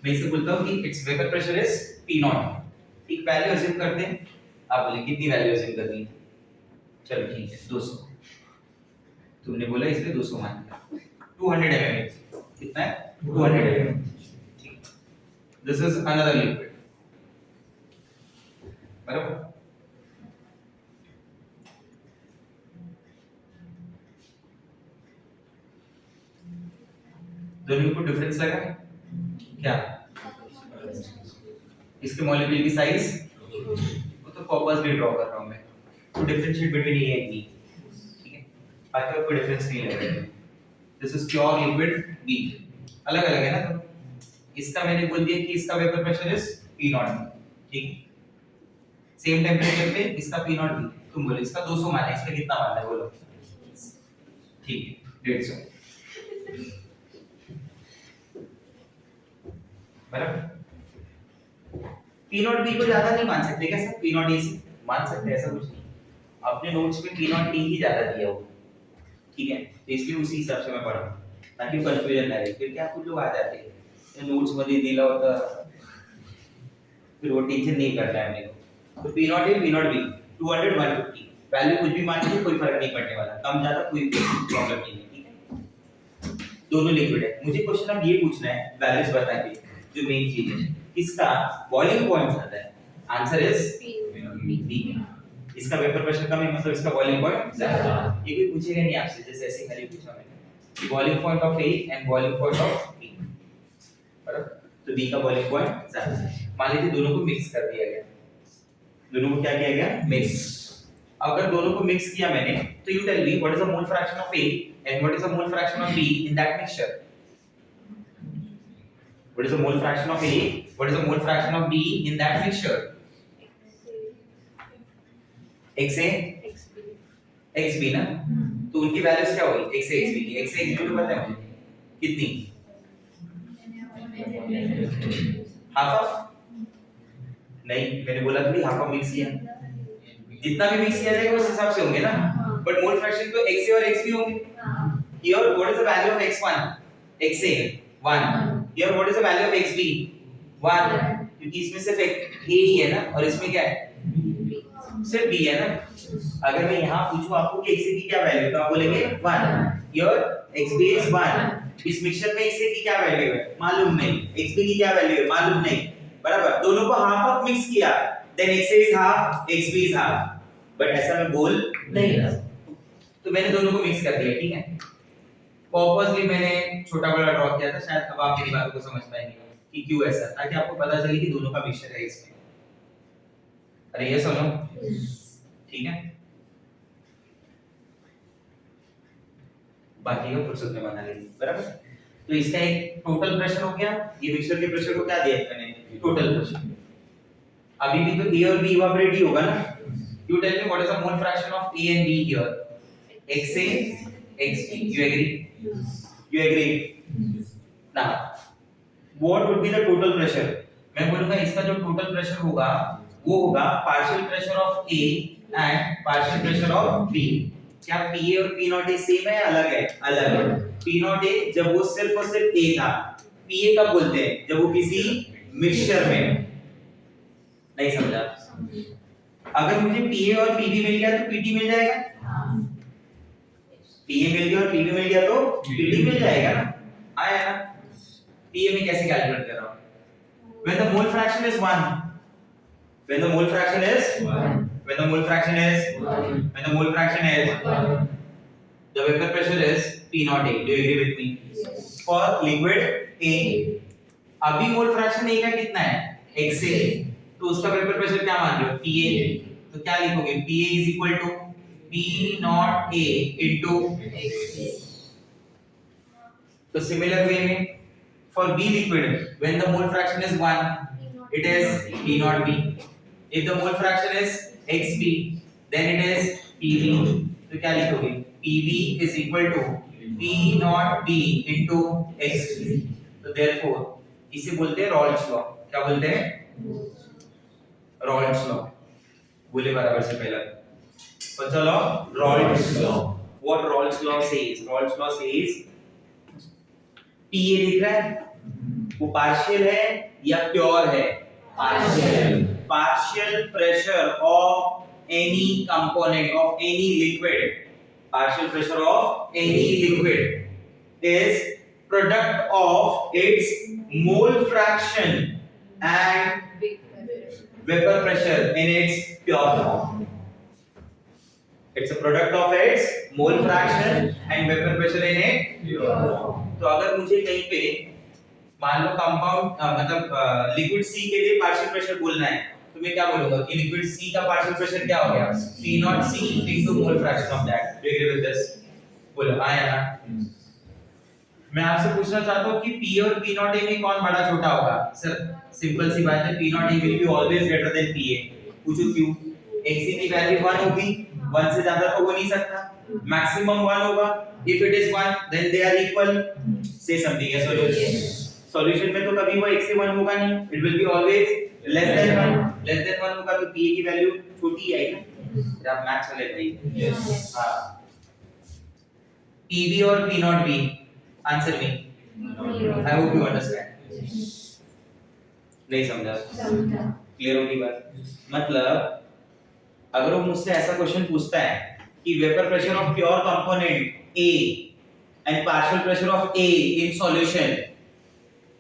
मैं इसे बोलता हूँ कि it's vapour pressure is P not, एक वैल्यू अज्यूम करते हैं। आप बोले कितनी वैल्यू अज्यूम करनी है? चलो ठीक है 200, तुमने बोला इसलिए 200 मान लिया। 200 ml, कितना है? 200 ml, ठीक। दिस इज अनदर लिक्विड, बराबर। दोनों को डिफरेंस लगा क्या? इसके मॉलिक्यूल की साइज, वो तो पर्पसली ड्रॉ कर रहा हूं मैं, तो differentiate between A and B, ठीक है। बाकी कोई डिफरेंस नहीं लग रहा है। This is pure liquid B, अलग अलग है ना। तो इसका मैंने बोल दिया कि इसका vapour pressure is P not, ठीक है। सेम टेंपरेचर पे इसका P नॉट, तुम बोले इसका 200 माना, इसका कितना माना है बोलो? ठीक है 150। बराबर। पी नॉट बी को ज्यादा नहीं मान सकते क्या सर? पी नॉट ए से मान सकते हैं, ऐसा कुछ नहीं। अपने नोट्स में पी नॉट टी ही ज्यादा दिया हो, ठीक है, तो इसलिए उसी हिसाब से मैं पढ़ रहा हूं ताकि कंफ्यूजन ना रहे, फिर क्या कुछ लोग आ जाते हैं नोट्स मध्ये दिला होता, फिर वो टेंशन नहीं करता है मेरे को। तो P naught A P naught B 200 150 value कुछ भी मान लीजिए, कोई फर्क नहीं पड़ने वाला, कम ज्यादा कोई प्रॉब्लम नहीं है, ठीक है। दोनों लिक्विड है, मुझे क्वेश्चन अब ये पूछना है, बैलेंस बता के जो मेन चीज है, इसका बॉइलिंग पॉइंट ज्यादा है, आंसर इज बी। इसका वेपर प्रेशर कम है, मतलब इसका बॉइलिंग पॉइंट ज्यादा है। ये कोई पूछेगा नहीं आपसे, जैसे ऐसे खाली पूछा मैंने, boiling point of A and boiling point of B, बराबर। तो बी का बॉइलिंग पॉइंट ज्यादा है। मान लीजिए दोनों को मिक्स कर दिया गया, दोनों को क्या किया गया? मिक्स। अगर दोनों को मिक्स किया मैंने, तो you tell me what is the mole fraction of A and what is the mole fraction of B in that mixture? What is the mole fraction of A? What is the mole fraction of B in that mixture? XA XB ना, तो उनकी values क्या होगी? XA XB की। XA XB तो पता है मुझे कितनी, हाफ ऑफ, नहीं मैंने बोला तो भी हाफ ऑफ मिक्स किया, जितना भी मिक्स किया जाएगा उस हिसाब से होंगे ना, बट मोल फ्रैक्शन तो XA और XB होंगे। Here what is the value of X1? XA 1। Here what is the value of XB? 1, क्योंकि इसमें सिर्फ A ही है ना, और इसमें क्या है? सिर्फ B है ना। अगर मैं यहाँ पूछूं आपको कि XA की क्या वैल्यू, तो आप बोलेंगे 1। Here XB is 1। इस मिक्सचर में XA की क्या वैल्यू है? मालूम नहीं। XB की क्या वैल्यू है? मालूम नहीं, बराबर। दोनों को हाफ ऑफ मिक्स किया, then XA is half, XB is half, but ऐसा मैं बोल नहीं रहा, तो मैंने दोनों को मिक्स कर दिया, ठीक है। पर्पसली मैंने छोटा बड़ा ड्रॉ किया था, शायद अब आप मेरी बातों को समझ पाएंगे कि क्यों ऐसा, ताकि आपको पता चले कि दोनों का मिक्सचर है इसमें। अरे ये सुनो, ठीक है, बाकी का फुर्सत में बना लेंगे, बराबर। तो इसका एक टोटल प्रेशर हो गया, ये मिक्सचर के प्रेशर को क्या दिया मैंने? Total pressure. अभी भी तो A और B इवेपोरेट ही होगा ना। You tell me what is the mole fraction of A and B here? XA XB, you agree? You agree? Now, what would be the total pressure? मैं बोलूँगा इसका जो टोटल प्रेशर होगा वो होगा partial pressure of A and partial pressure of B। क्या PA और P not A same है, अलग है? अलग है। P नॉट A जब वो सिर्फ और सिर्फ A था, PA कब बोलते हैं? जब वो किसी मिक्सचर में, नहीं समझा? अगर मुझे PA और PB मिल गया तो PT मिल जाएगा, PA मिल गया और PB मिल गया तो PT मिल जाएगा ना, आया ना। PA में कैसे कैलकुलेट कर रहा हूं? when the mole fraction is 1, when the mole fraction is 1, when the mole fraction is 1, when the mole fraction is 1, the vapor pressure is P naught A. Do you agree with me? Yes. For liquid A, अभी mole fraction A का कितना है? XA, तो उसका vapour pressure क्या मान रहे हो? PA, तो क्या लिखोगे? PA is equal to P naught A into XA। तो सिमिलर वे में for B liquid, when the mole fraction is 1, it is P naught B. If the mole fraction is XB, then it is PB. तो क्या लिखोगे? PB is equal to P naught B into XB. तो therefore इसे बोलते हैं Rawls law. क्या बोलते हैं? Rawls law. बोले बराबर से पहला कौन सा law? Rawls law. What Rolle's law says? Rolle's law says PA दिख रहा है, वो पार्शियल है या प्योर है? Partial. Partial pressure of any component of any liquid, partial pressure of any liquid is product of its mole fraction and vapour pressure in its pure form. It's a product of its mole fraction and vapor pressure in it pure form। तो अगर मुझे कहीं पे मान लो compound मतलब liquid C के लिए partial pressure बोलना है, तो मैं क्या बोलूंगा कि लिक्विड C का पार्शियल प्रेशर क्या हो गया? P naught C into mole fraction of that। Do you agree with this? बोलो आया ना। मैं आपसे पूछना चाहता हूँ कि P और P naught A में कौन बड़ा छोटा होगा? सर सिंपल सी बात है, P naught A will be always greater than PA। पूछो क्यों? XA की वैल्यू 1 होगी 1 से ज्यादा तो हो नहीं सकता, मैक्सिमम 1 होगा। If it is 1 then they are equal, से समथिंग है सॉल्यूशन। सॉल्यूशन में तो कभी वो 1 से 1 होगा नहीं, it will be always less than 1। Less than 1 होगा तो पी की वैल्यू छोटी आएगी ना, आप मैथ्स वाले भाई। हां, पीबी और P naught B, answer me, I hope you understand. नहीं समझा? क्लियर होगी बात? मतलब अगर वो मुझसे ऐसा क्वेश्चन पूछता है कि vapour pressure of pure component A and partial pressure of A in solution,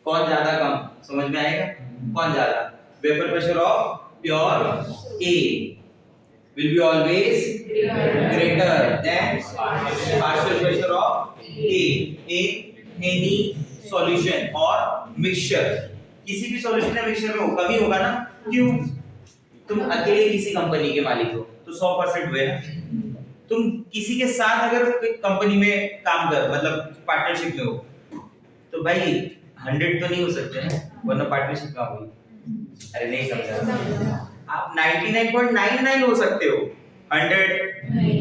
कौन ज्यादा कम, समझ में आएगा? कौन ज्यादा? Vapour pressure of pure A will be always greater than partial pressure of A in any solution or mixture। किसी भी solution या मिक्सचर में हो, कभी होगा ना। क्यों? तुम अकेले किसी कंपनी के मालिक हो तो 100% हुए ना। तुम किसी के साथ अगर कंपनी में काम कर, मतलब पार्टनरशिप में हो, तो भाई 100 तो नहीं हो सकते हैं, वरना पार्टनरशिप का होगी। अरे नहीं समझा? आप 99.99 हो सकते हो, 100 नहीं।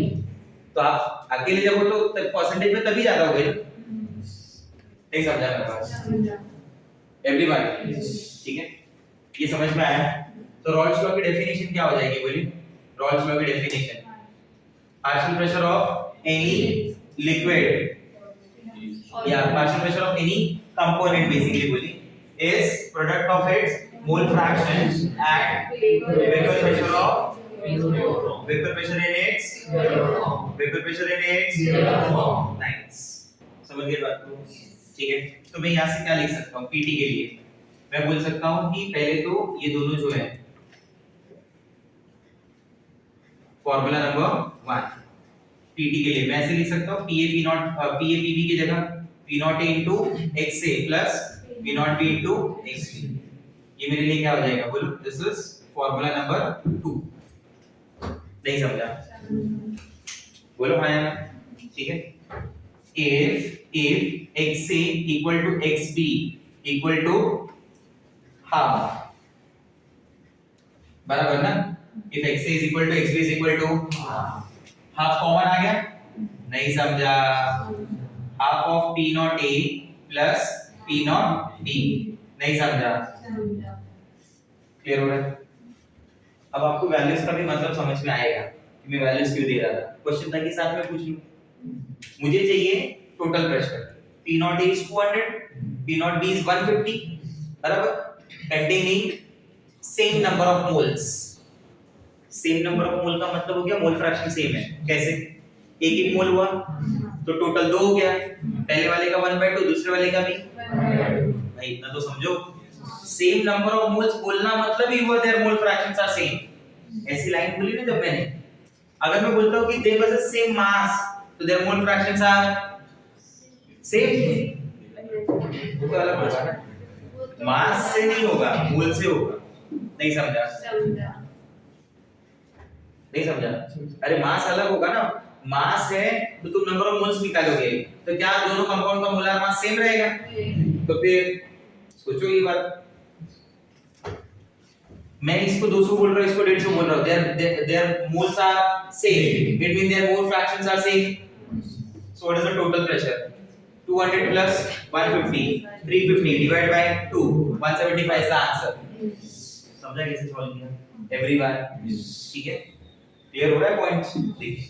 तो आप अकेले जब हो तो परसेंटेज में तभी ज्यादा हो गए। नहीं समझा मेरे पास? एवरीवन ठीक है, ये समझ में आया? तो रॉल्स लॉ की डेफिनेशन क्या हो जाएगी, बोलिए? रॉल्स लॉ की definition, partial pressure of any liquid या partial pressure of any component basically बोलिए is product of its mole fraction and vapor pressure of vapor pressure in its nice। समझ गए बात को? ठीक है, तो मैं यहाँ से क्या लिख सकता हूँ पीटी के लिए? मैं बोल सकता हूँ कि पहले तो ये दोनों जो है फॉर्मूला नंबर 1 पीटी के लिए मैं ऐसे लिख सकता हूँ PA P naught PA PB की जगह P naught A into XA plus P naught B into XB. ये मेरे लिए क्या हो जाएगा, बोलो? This is formula number 2। नहीं समझा? बोलो हाँ या ना? ठीक है, if xa equal to xb equal to half, बराबर ना? if xa is equal to xb is equal to half common आ गया? नहीं समझा? half of p naught a plus p naught b। नहीं समझा? क्लियर हो रहा है? अब आपको वैल्यूज का भी मतलब समझ में आएगा कि मैं वैल्यूज क्यों दे रहा था। क्वेश्चन तक के साथ में पूछ लूं, मुझे चाहिए total pressure, P naught A is 200, P naught B is 150, बराबर, containing same number of moles। Same number of मोल का मतलब हो गया मोल फ्रैक्शन सेम है। कैसे? एक मोल हुआ तो टोटल 2 हो गया, पहले वाले का 1/2, दूसरे वाले का भी। भाई इतना तो समझो, सेम नंबर ऑफ मोल्स बोलना मतलब ही हुआ their mole fractions are same. ऐसी लाइन बोली ना जब मैंने, अगर मैं बोलता हूं कि दे पोजेस सेम मास तो their mole fractions are same, वो तो अलग होगा ना, मास से नहीं होगा, मोल से होगा। नहीं समझा? नहीं समझा? अरे मास अलग होगा ना, मास है तो तुम नंबर ऑफ मोल्स निकालोगे, तो क्या दोनों कंपाउंड का मोलर मास सेम रहेगा? तो फिर सोचो ये बात, मैं इसको 200 बोल रहा हूं, इसको 150 बोल रहा हूं, their moles are same, it means their mole fractions are same। so what is the total pressure? 200 plus 150, 350 divided by 2, 175 is the answer। समझा कैसे सॉल्व किया? एवरी बार ठीक है, क्लियर हो रहा है पॉइंट? देखिए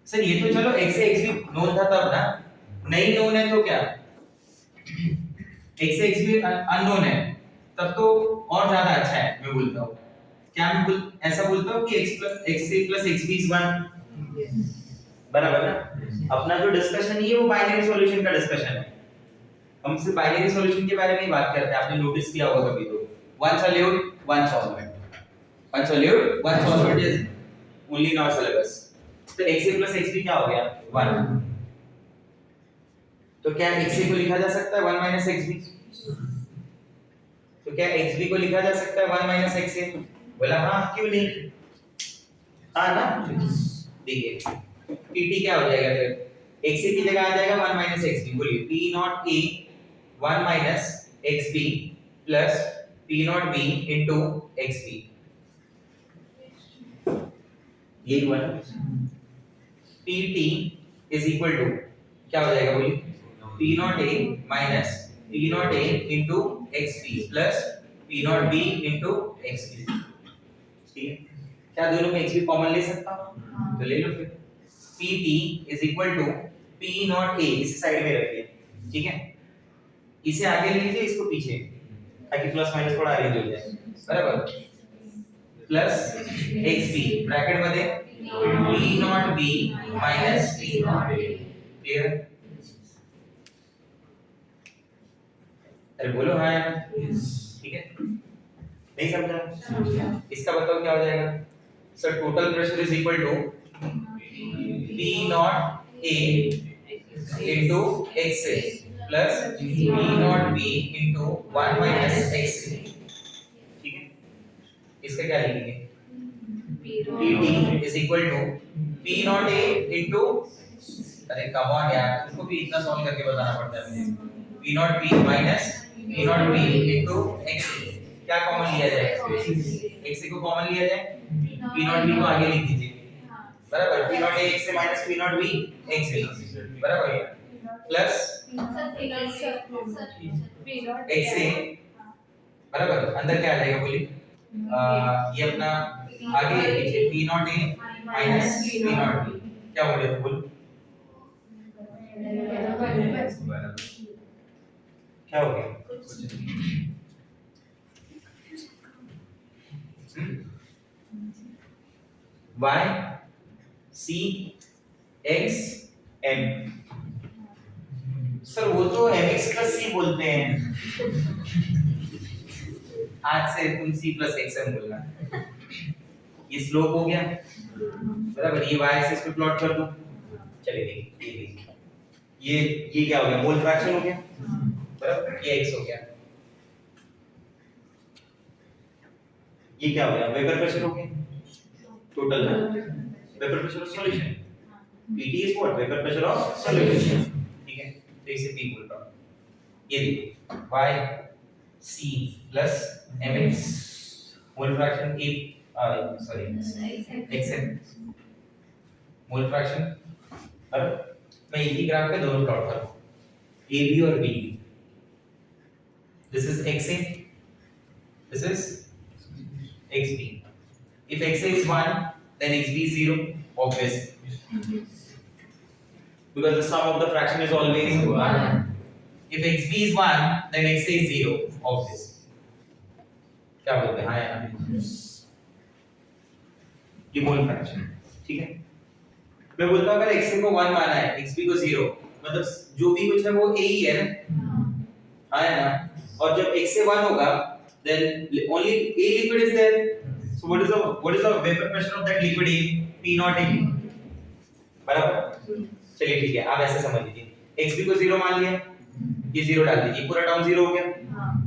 सर, ये तो चलो x से x भी नोन था तब ना, नहीं नोन है तो क्या, x से x भी अननोन है तब तो और ज्यादा अच्छा है। मैं बोलता हूँ क्या, मैं ऐसा बोलता हूँ कि x से plus xb is 1, बराबर ना? अपना जो डिस्कशन है वो बाइनरी सॉल्यूशन का डिस्कशन है, हम सिर्फ बाइनरी सॉल्यूशन के बारे में ही बात करते हैं। आपने नोटिस किया होगा कभी तो, one solute one solvent, one solute one solvent is only in our syllabus. तो x a plus xb क्या हो गया? 1। तो क्या x a को लिखा जा सकता है 1 minus xb? तो क्या xb को लिखा जा सकता है 1 minus xa? बोला हाँ, क्यों नहीं? हाँ ना? देखिए pt क्या हो जाएगा फिर? xa की जगह आ जाएगा 1 minus xb। बोलिए p naught a 1 minus xb plus p naught b into xb। यही हुआ ना। PT इज इक्वल टू क्या हो जाएगा बोलिए, P not A minus P not A into XP plus P not B into XP। ठीक है, क्या दोनों में XP कॉमन ले सकता हूँ? तो ले लो फिर। PT is equal to P not A इस साइड में रखिए, ठीक है, इसे आगे लीजिए इसको पीछे, ताकि प्लस माइनस थोड़ा अरेंज हो जाए, बराबर, प्लस XP ब्रैकेट मध्ये P not B minus P not A। Clear? अरे बोलो हाँ या ना? ठीक है, नहीं समझा? इसका बताओ क्या हो जाएगा sir? Total pressure is equal to P not A into XA plus P not B into 1 minus XA। ठीक है, इसका क्या लिखेंगे? PT is equal to P not A into, अरे कम ऑन यार, उसको भी इतना सॉल्व करके बताना पड़ता है मुझे। P not B minus P not B into XA। क्या कॉमन लिया जाए? XA को कॉमन लिया जाए, P नॉट B को आगे लिख दीजिए, बराबर, P not A XA minus P not B XA, बराबर, प्लस XA, बराबर, अंदर क्या आ जाएगा बोलिए? ये अपना आगे पीछे P not A minus P not B, क्या बोले थे बोलो? क्या हो गया? Y C X M, sir वो तो mx प्लस c बोलते हैं, आज से तुम c प्लस xm बोलना। ये स्लोप हो गया, बराबर, ये y एक्सिस पे प्लॉट कर दो, चलिए देखिए ये क्या हो गया? मोल फ्रैक्शन हो गया, बराबर, ये x हो गया, ये क्या हो गया? वेपर प्रेशर हो गया, total vapour pressure of solution. PT is what? Vapour pressure of solution. ठीक है, तो इसे P बोल रहा हूं। ये देखिए y C plus mx mole fraction xm mole fraction, बराबर, मैं एक ही ग्राफ पे दोनों प्लॉट कर रहा हूं, AB और BB। This is XA, this is XB। If XA is 1, then XB is 0, obvious. Because the sum of the fraction is always 1. If XB is 1, then XA is 0, obvious. क्या बोलते हैं? हाँ यार, ये मोल फ्रैक्शन, ठीक है। मैं बोलता हूँ अगर XA को 1 माना है, XB को 0, मतलब जो भी कुछ है वो A ही है ना, हाँ है ना, और जब XA 1 होगा, then only A liquid is there. So what is the vapor pressure of that liquid A? P naught A, बराबर। चलिए ठीक है, आप ऐसे समझ लीजिए, XB को 0 मान लिया, ये 0 डाल दीजिए, पूरा टर्म 0 हो गया,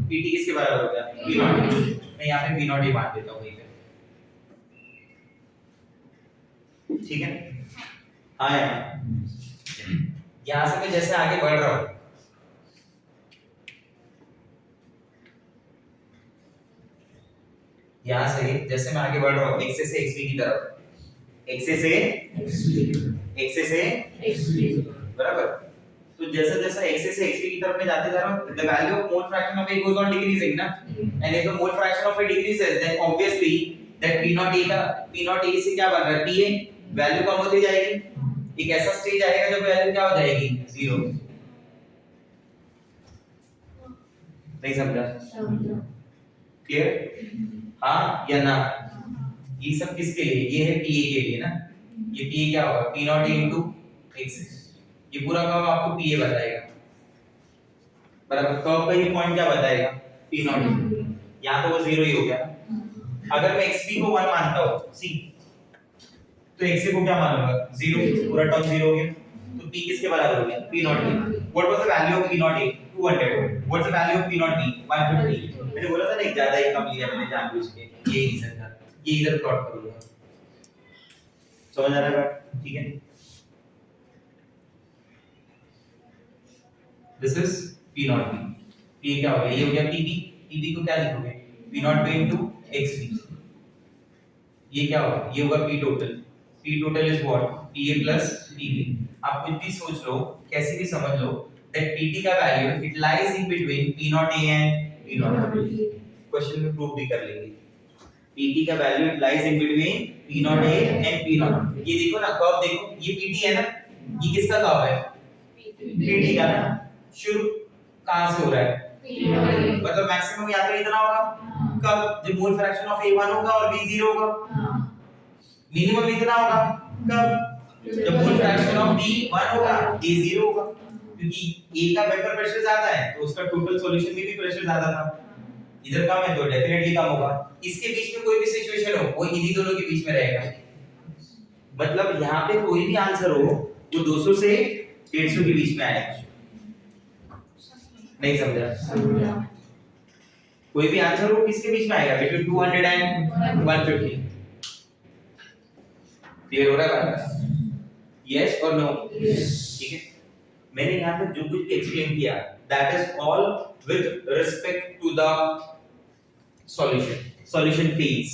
PT किसके बराबर हो गया? P naught A। मैं यहाँ पे P naught A मान देता हूँ वहीं पे, ठीक है, हाँ यार, यहाँ से मैं जैसे आगे बढ़ रहा हूँ, यहाँ से जैसे मैं आगे बढ़ रहा हूँ XA से XB की तरफ, XA से XB, बराबर, तो जैसे जैसे XA से XB की तरफ मैं जाते जा रहा हूँ, the value of mole fraction of A goes on decreasing ना, and if the mole fraction of A decreases, then obviously that P naught A से क्या बन रहा है? PA, वैल्यू कम होती जाएगी, एक ऐसा स्टेज आएगा जब वैल्यू क्या हो जाएगी? 0। नहीं समझा? क्लियर? हाँ या ना? ये सब किसके लिए? ये है PA के लिए ना, ये PA क्या होगा? P naught A into X, ये पूरा कर्व आपको PA बताएगा, बराबर, कर्व का ये पॉइंट क्या बताएगा? P naught A, यहाँ तो वो 0 ही हो गया। अगर मैं XB को 1 मानता हूँ, C, तो XA को क्या मानूंगा? 0, पूरा टर्म 0 हो गया, तो P किसके बराबर हो गया? P naught A। What was the value of P naught A? 200। What's the value of P naught B? 150। मैंने बोला था ना, एक ज्यादा ही कम लिया मैंने जानबूझ के, ये रीजन था, ये इधर प्लॉट करूंगा, समझ आ रहा है बात? ठीक है, this is P naught B, P क्या हो गया? ये हो गया PB को क्या लिखोगे? P naught B into XB, ये क्या होगा? ये होगा P total, P total is what? PA plus PB. आप कुछ भी सोच लो, कैसे भी समझ लो, that PT का value it lies in between P naught A and P naught B. Question में प्रूव भी कर लेंगे. PT का value it lies in between P naught A and P naught B. ये देखो ना, कर्व देखो, ये PT है ना, ये किसका कर्व है? PT का ना. शुरू कहां से हो रहा है? मतलब मैक्सिमम यहाँ पे इतना होगा. कब? जब मोल फ्रैक्शन ऑफ A1 होगा और B 0 होगा. मिनिमम इतना होगा कब? जब मोल फ्रैक्शन ऑफ B 1 होगा, A 0 होगा. क्योंकि A का वेपर प्रेशर ज्यादा है तो उसका टोटल सॉल्यूशन में भी प्रेशर ज्यादा था. इधर कम है तो डेफिनेटली कम होगा. इसके बीच में कोई भी सिचुएशन हो, वो इन्हीं दोनों के बीच में रहेगा. मतलब यहाँ पे कोई भी आंसर हो वो 200 से 150 के बीच में आएगा. नहीं समझा? कोई भी आंसर हो किसके बीच में आएगा? Between 200 and 150. क्लियर हो रहा है बात? यस और नो? ठीक है. मैंने यहाँ तक जो कुछ भी एक्सप्लेन किया, that is all with respect to the solution phase.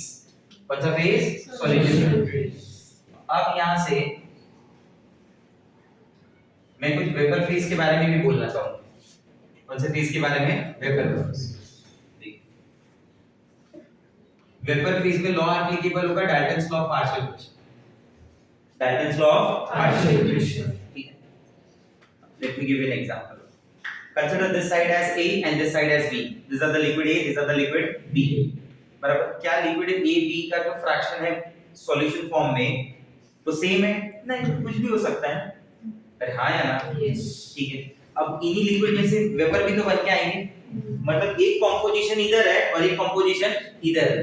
कौन सा फेज? Solution phase. अब यहाँ से मैं कुछ वेपर फेज के बारे में भी बोलना चाहूंगा. कौन से फेज के बारे में? Vapour phase. वेपर फेज में लॉ एप्लीकेबल होगा Dalton's law of partial pressure. Dalton's law of partial pressure. ठीक है. Let me give you an example. Consider this side as A and this side as B. These are the liquid A, these are the liquid B. बराबर. क्या liquid A B का जो fraction है solution form में तो same है? नहीं, कुछ भी हो सकता है. अरे हाँ या ना? ठीक है. अब इन्हीं लिक्विड में से वेपर भी तो बन के आएंगे. मतलब एक कंपोजिशन इधर है और एक कंपोजिशन इधर है.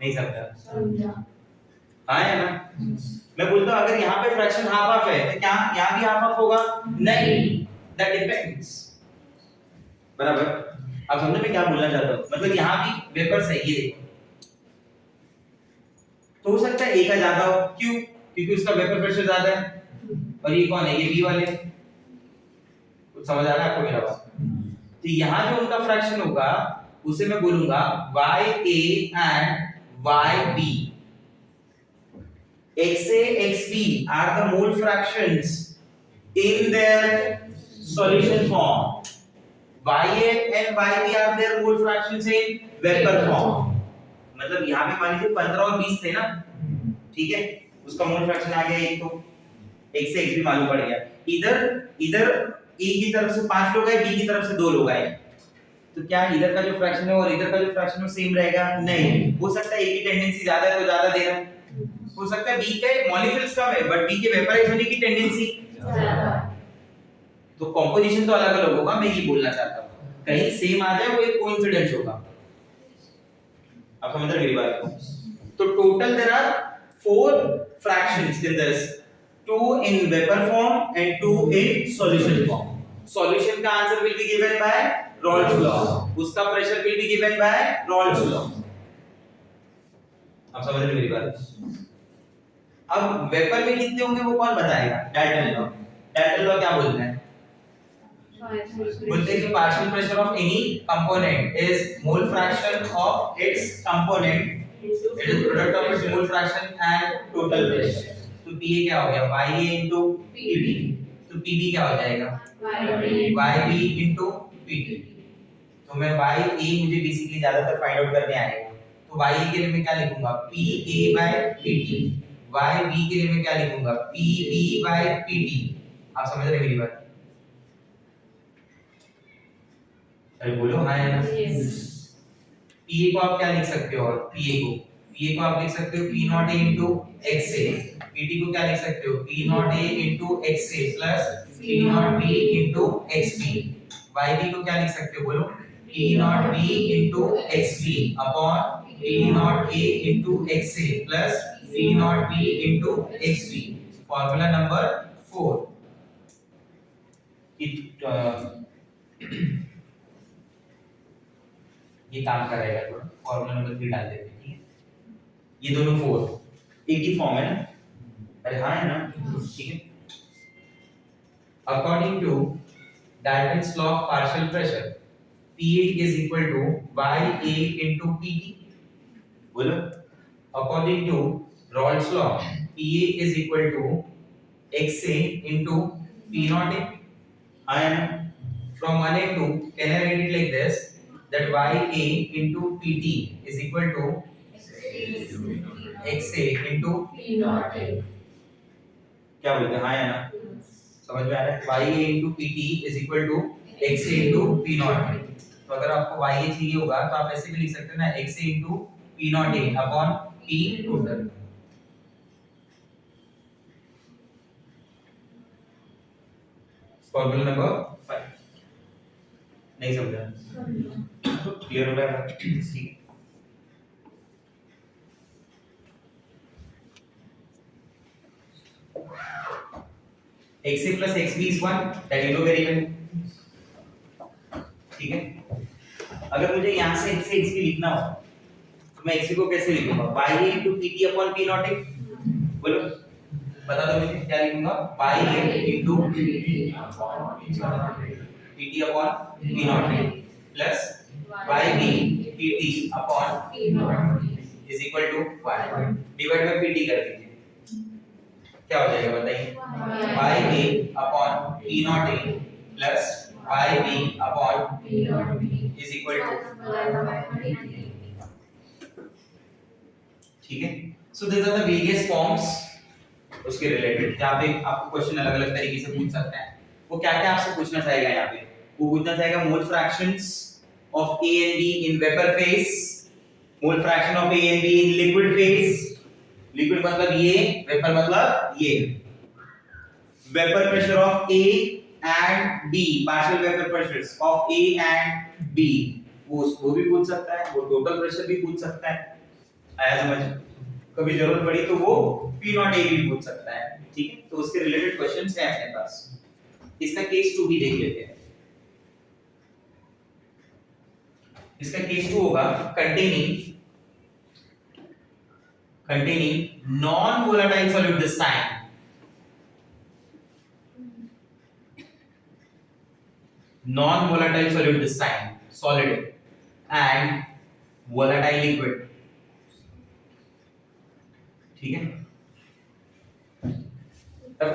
नहीं समझा? हाँ या ना? मैं बोलता हूँ अगर यहाँ पे फ्रैक्शन हाफ हाफ है तो क्या यहाँ भी हाफ हाफ होगा? नहीं. That depends. बराबर. अब समझो मैं क्या बोलना चाहता हूँ. मतलब यहाँ भी वेपर्स है, ये देखो. तो हो सकता है A का ज्यादा हो. क्यों? क्योंकि उसका वेपर प्रेशर ज्यादा है. और ये कौन है? ये B वाले. कुछ समझ आ रहा है आपको मेरा बात? तो यहाँ जो उनका फ्रैक्शन होगा उसे मैं बोलूंगा YA and YB. XA XB are the mole fractions in their solution form. YA and YB are their mole fractions in vapor form. मतलब यहाँ पे मान लीजिए 15 और 20 थे ना. ठीक है. उसका मोल फ्रैक्शन आ गया एक, तो एक से एक भी मालूम पड़ गया. इधर A की तरफ से 5 लोग आए, B की तरफ से 2 लोग आए. तो क्या इधर का जो फ्रैक्शन है और इधर का जो फ्रैक्शन है सेम रहेगा? नहीं. हो सकता है A की टेंडेंसी ज्यादा है तो ज्यादा दे रहा है. हो सकता है B के मॉलिक्यूल्स कम है बट B के वेपराइज होने की टेंडेंसी ज्यादा. तो कंपोजिशन तो अलग अलग होगा. मैं ये बोलना चाहता हूँ कहीं सेम आ जाए वो एक कोइंसिडेंस होगा. आप समझ रहे मेरी बात को? तो total there are 4 fractions in this. 2 in vapor form and 2 in solution form. Solution का answer will be given by Raoult's law. उसका pressure will be given by Raoult's law. आप समझ रहे मेरी बात? अब वेपर में कितने होंगे वो कौन बताएगा? Dalton law. डाल्टन लॉ क्या बोलता है? बोलते हैं कि partial pressure of any component is mole fraction of its component. It is product of its mole fraction and total pressure. तो PA क्या हो गया? YA into PB. तो PB क्या हो जाएगा? YB into PT. तो मैं YA मुझे बेसिकली ज्यादातर फाइंड आउट करने आएगा. तो YA के लिए मैं क्या लिखूंगा? PA by PT. YB के लिए मैं क्या लिखूंगा? PB by PT. आप समझ रहे मेरी बात? अरे बोलो हाँ या ना? PA को आप क्या लिख सकते हो? और PA को आप लिख सकते हो P naught A into XA. PT को क्या लिख सकते हो? P naught A into XA plus P naught B into XB. YB को क्या लिख सकते हो? बोलो. P naught B into XB upon P naught A into XA plus P naught B into XB. Formula number 4. ये काम करेगा थोड़ा. फॉर्मूला नंबर 3 डाल देते हैं. ठीक है. ये दोनों 4 एक ही फॉर्म है ना? अरे हाँ है ना? ठीक है. According to Dalton's law of partial pressure PA is equal to YA into PT. बोलो. According to Raoult's law, PA is equal to XA into P naught A. And from 1 and 2, can I write it like this? That YA into PT is equal to XA into P naught A. क्या बोलते हैं? हाँ या ना? समझ में आ रहा है? YA into PT is equal to XA into P naught A. तो अगर आपको YA चाहिए होगा तो आप ऐसे भी लिख सकते हैं ना, XA into P naught A upon P total. Formula number 5 नहीं समझा? क्लियर हो रहा है? ठीक है. XA plus XB is 1, that you know very well. ठीक है. अगर मुझे यहाँ से XA XB लिखना हो तो मैं XA को कैसे लिखूंगा? YA into PT upon P naught A. बोलो, बता दो मुझे क्या लिखूंगा? YA into PT upon P naught A plus YB PT upon P naught A. is equal to 1. Divide by PT कर दीजिए. क्या हो जाएगा बताइए? YA upon P naught A plus YB upon P naught B is equal to. ठीक है. So these are the various forms उसके related जहाँ पे आपको क्वेश्चन अलग अलग तरीके से पूछ सकते हैं. वो क्या क्या आपसे पूछना चाहेगा यहाँ पे? वो पूछना चाहेगा mole fractions of A and B in vapor phase, mole fraction of A and B in liquid phase. Liquid मतलब ये, वेपर मतलब ये. Vapour pressure of A and B, partial vapour pressures of A and B, वो भी पूछ सकता है. वो टोटल प्रेशर भी पूछ सकता है. आया समझ? कभी जरूरत पड़ी तो वो P नॉट A भी पूछ सकता है. ठीक है. तो उसके रिलेटेड क्वेश्चंस हैं अपने पास. इसका केस 2 भी देख लेते हैं. इसका केस 2 होगा containing non-volatile solute this time. Non-volatile solute this time, solid and volatile liquid. ठीक है. तब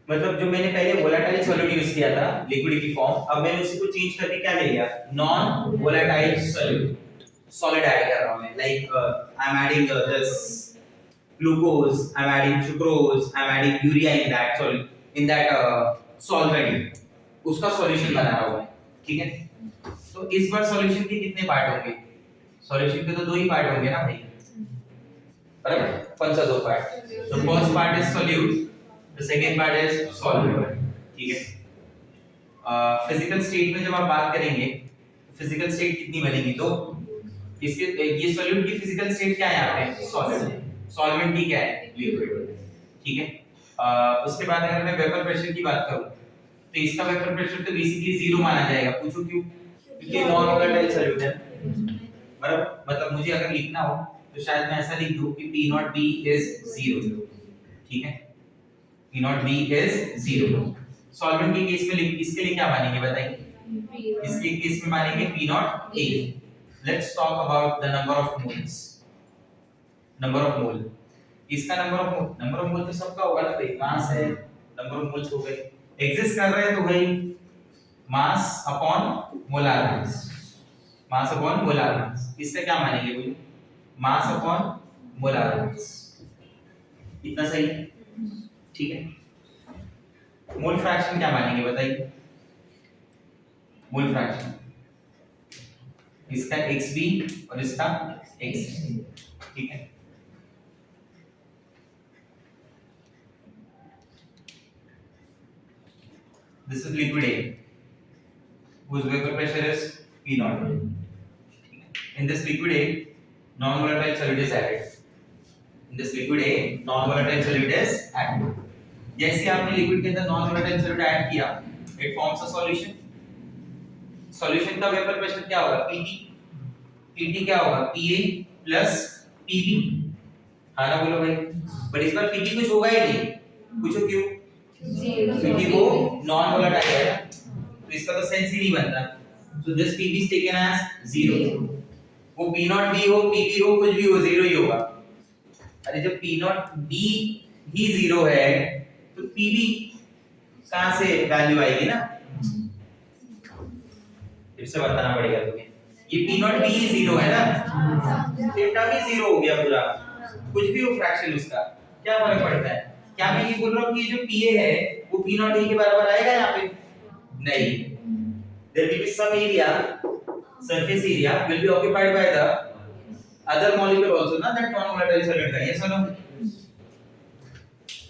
मतलब जो मैंने पहले volatile solute यूज किया था लिक्विड की फॉर्म, अब मैंने उसी को चेंज करके क्या ले लिया? Non volatile solute. Solid add कर रहा हूं मैं. Like I'm adding this glucose, I'm adding sucrose, I'm adding urea in that solvent. उसका सॉल्यूशन बना रहा हूं मैं. ठीक है. तो इस बार सॉल्यूशन के कितने पार्ट होंगे? सॉल्यूशन के तो 2 ही पार्ट होंगे ना भाई. बराबर. कौन सा 2 part? The first part is solute, the second part is solvent. ठीक है. फिजिकल स्टेट में जब आप बात करेंगे फिजिकल स्टेट कितनी बनेगी? 2. इसके ये सॉल्यूट की फिजिकल स्टेट क्या है यहाँ पे? सॉलिड. सॉल्वेंट की क्या है? लिक्विड. ठीक है. उसके बाद अगर मैं वेपर प्रेशर की बात करूं तो इसका वेपर प्रेशर तो बेसिकली 0 माना जाएगा. पूछो क्यों? क्योंकि नॉन वोलेटाइल सॉल्यूट है. बराबर. मतलब मुझे अगर लिखना हो तो शायद मैं ऐसा लिख दूं कि P नॉट B इज 0. ठीक है. P not B is 0. Solvent के केस में इसके लिए क्या मानेंगे बताइए? इसके केस में मानेंगे P not A. Let's talk about the number of moles. Number of mole. इसका number of mole तो सबका होगा ना भाई. मास है, number of moles हो गए. Exist कर रहे हैं तो भाई mass upon molar mass. Mass upon molar mass. इससे क्या मानेंगे भाई? Mass upon molar mass. इतना सही? ठीक है. मोल फ्रैक्शन क्या मानेंगे बताइए? मोल फ्रैक्शन इसका XB और इसका XA. ठीक है. This is liquid A whose vapor pressure is P naught. In this liquid A, non-volatile solute is added. In this liquid A, non-volatile solute is added. जैसे आपने लिक्विड के अंदर non-volatile solute add किया, it forms a solution. Solution का vapour pressure क्या होगा? PT क्या होगा? PA plus PB. हाँ ना बोलो भाई. बट इस बार PP कुछ होगा ही नहीं. पूछो क्यों? क्योंकि वो नॉन वोलेटाइल है तो इसका तो सेंस ही नहीं बनता. So this PB is taken as 0. वो P नॉट B हो, PB हो, कुछ भी हो, 0 ही होगा. अरे जब P नॉट B ही 0 है तो PB कहां से वैल्यू आएगी ना, फिर से बताना पड़ेगा तुम्हें। ये P नॉट B 0 है ना, थीटा भी 0 हो गया पूरा, कुछ भी हो फ्रैक्शन उसका क्या फर्क पड़ता है। क्या मैं ये बोल रहा हूँ कि जो PA है वो P नॉट A के बराबर आएगा यहाँ पे, नहीं। there will be some area, surface area will be occupied by the other molecule also ना, that non volatile solid का, yes or no।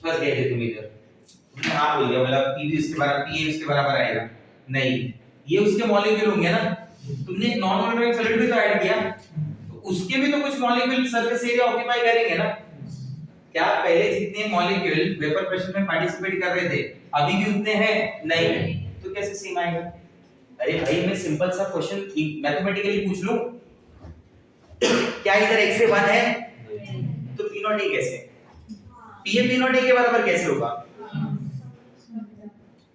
बस गए थे तुम इधर, तुमने हाँ बोल दिया, मतलब PB उसके बराबर, PA उसके बराबर आएगा, नहीं ये उसके मॉलिक्यूल होंगे ना। तुमने नॉन वोलेटाइल सॉलिड भी तो ऐड किया, तो उसके भी तो कुछ मॉलिक्यूल सरफेस एरिया ऑक्यूपाई करेंगे ना। क्या पहले जितने मॉलिक्यूल वेपर प्रेशर में पार्टिसिपेट कर रहे थे अभी भी उतने हैं, नहीं, तो कैसे सेम आएगा। अरे भाई मैं सिंपल सा क्वेश्चन मैथमेटिकली पूछ लूं, क्या इधर x से 1 है तो P नॉट A कैसे, P P नॉट A के बराबर कैसे होगा।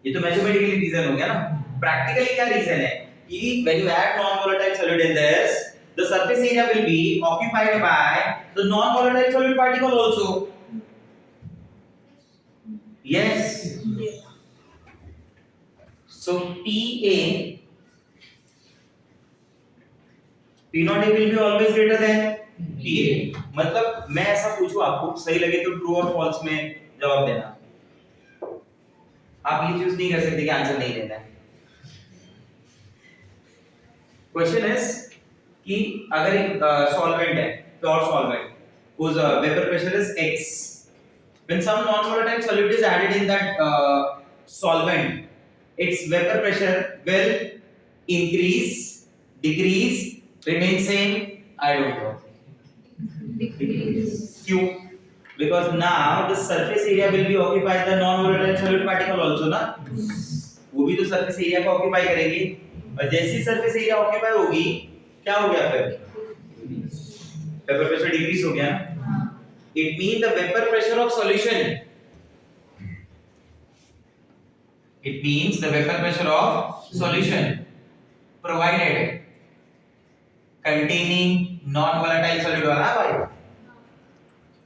ये तो मैथमेटिकली रीजन हो गया ना। प्रैक्टिकली क्या रीजन है कि when you add non-volatile solid in this, the surface area will be occupied by the non-volatile solid particle also. Yes. So PA, P not A will be always greater than PA. मतलब मैं ऐसा पूछूं आपको, सही लगे तो true और false में जवाब देना। आप ये चूज नहीं कर सकते कि आंसर नहीं देना है। क्वेश्चन इज कि अगर एक सॉल्वेंट है, pure solvent, whose vapor pressure is x, when some non volatile solid is added in that solvent, its vapor pressure will increase, decrease, remain same, I don't know, Decrease. क्यों, because now the surface area will be occupied the non volatile solid particle also ना, वो भी तो surface area को occupy करेगी, और जैसी surface area occupy होगी क्या हो गया, फिर वेपर प्रेशर डिक्रीज हो गया ना। It mean the vapour pressure of solution, it means the vapour pressure of solution provided containing non volatile solid वाला भाई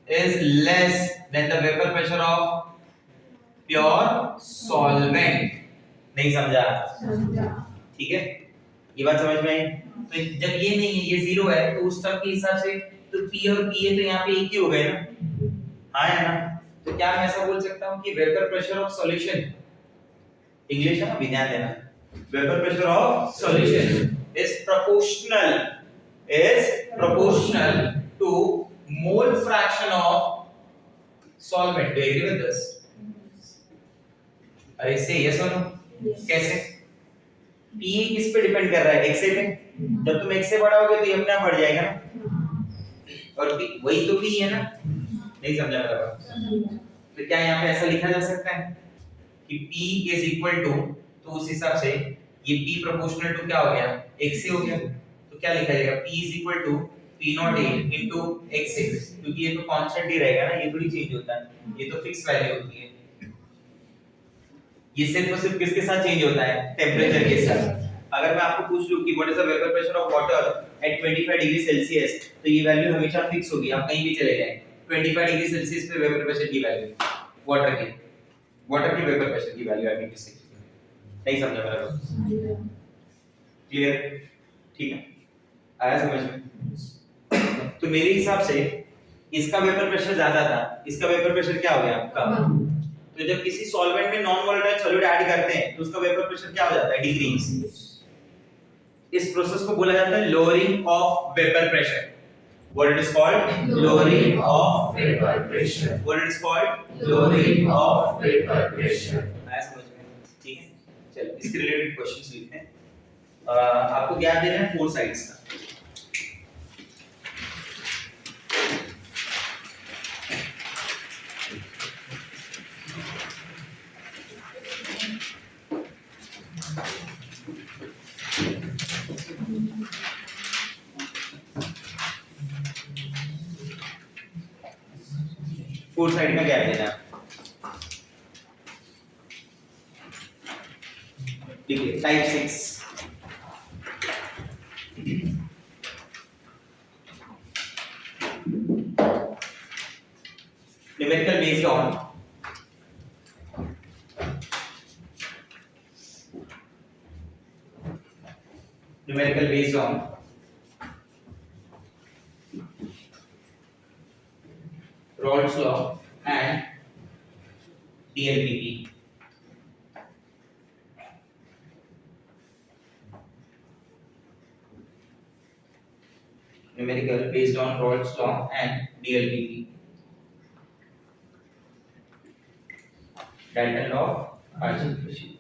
is less than the vapor pressure of pure solvent। नहीं समझा, ठीक है, ये बात समझ में आई। तो जब ये नहीं है, ये 0 है, तो उस टर्म के हिसाब से तो P और PA तो यहाँ पे एक ही हो गए ना, हाँ है ना। तो क्या मैं ऐसा बोल सकता हूँ कि vapour pressure of solution, English है ना, ध्यान देना, vapour pressure of solution is proportional to mole fraction of solvent। Do you agree with this? अरे से yes or no? कैसे? PA किस पे डिपेंड कर रहा है, x पे। जब तुम x से बड़ा होगे तो ये अपने आप बढ़ जाएगा ना, और P वही तो P है ना, नहीं समझा मेरा बात। तो क्या यहाँ पे ऐसा लिखा जा सकता है कि P is equal to, तो उस हिसाब से ये P proportional to क्या हो गया, x से हो गया, तो क्या लिखा जाएगा, P is equal to P naught A into x, क्योंकि ये तो कांस्टेंट ही रहेगा ना, ये थोड़ी चेंज होता है, ये तो फिक्स वैल्यू होती है। ये सिर्फ और सिर्फ किसके साथ चेंज होता है, टेंपरेचर के साथ। अगर मैं आपको पूछ लूं कि what is the vapour pressure of water at 25 degree Celsius, तो ये वैल्यू हमेशा फिक्स होगी, आप कहीं भी चले जाएं 25 डिग्री सेल्सियस पे वेपर प्रेशर की वैल्यू, वाटर की वेपर प्रेशर की वैल्यू आई किसी नहीं समझा मेरा बात, क्लियर, ठीक है, आया समझ में। तो मेरे हिसाब से इसका वेपर प्रेशर ज्यादा था, इसका वेपर प्रेशर क्या हो गया कम। तो जब किसी सॉल्वेंट में नॉन वोलेटाइल सॉलिड ऐड करते हैं तो उसका वेपर प्रेशर क्या हो जाता है, डिक्रीज। इस प्रोसेस को बोला जाता है lowering of vapour pressure. What it is called? Lowering of vapor pressure. What it is called? Lowering of vapor pressure. आया समझ में, ठीक है। चलो इसके रिलेटेड क्वेश्चंस लिखते हैं। आपको ज्ञान देना है 4 साइड्स का। फोर साइड में गैप देना है, देखिए type 6 numerical based on Rolle's law and DLPP. Numerical based on Rolle's law and DLPP. Dalton law of partition.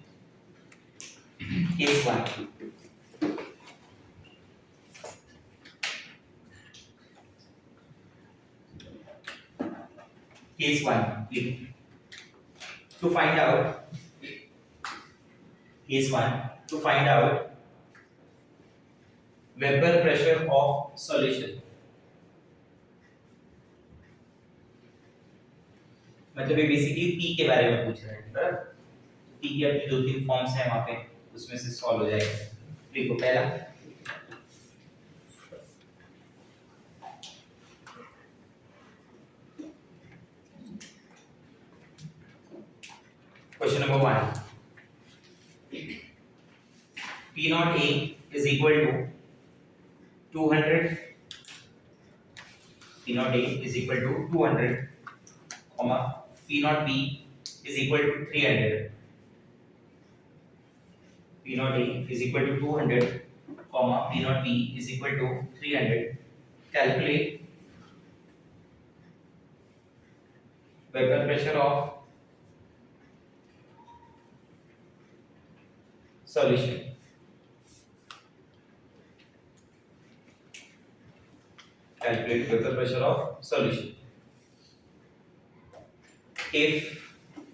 Case 1. Case 1. To find out Case 1. To find out Weber pressure of solution. मतलब ये basically P के बारे में पूछ रहा है, बराबर? P की अपनी दो तीन फॉर्म्स हैं वहां पे, उसमें से सॉल्व हो जाएगा. देखो पहला question number 1. P naught A is equal to 200. P naught A is equal to 200, comma P naught B is equal to 300. P naught A is equal to 200, comma P naught B is equal to 300. Calculate Weber pressure of solution. Calculate Weber pressure of solution. If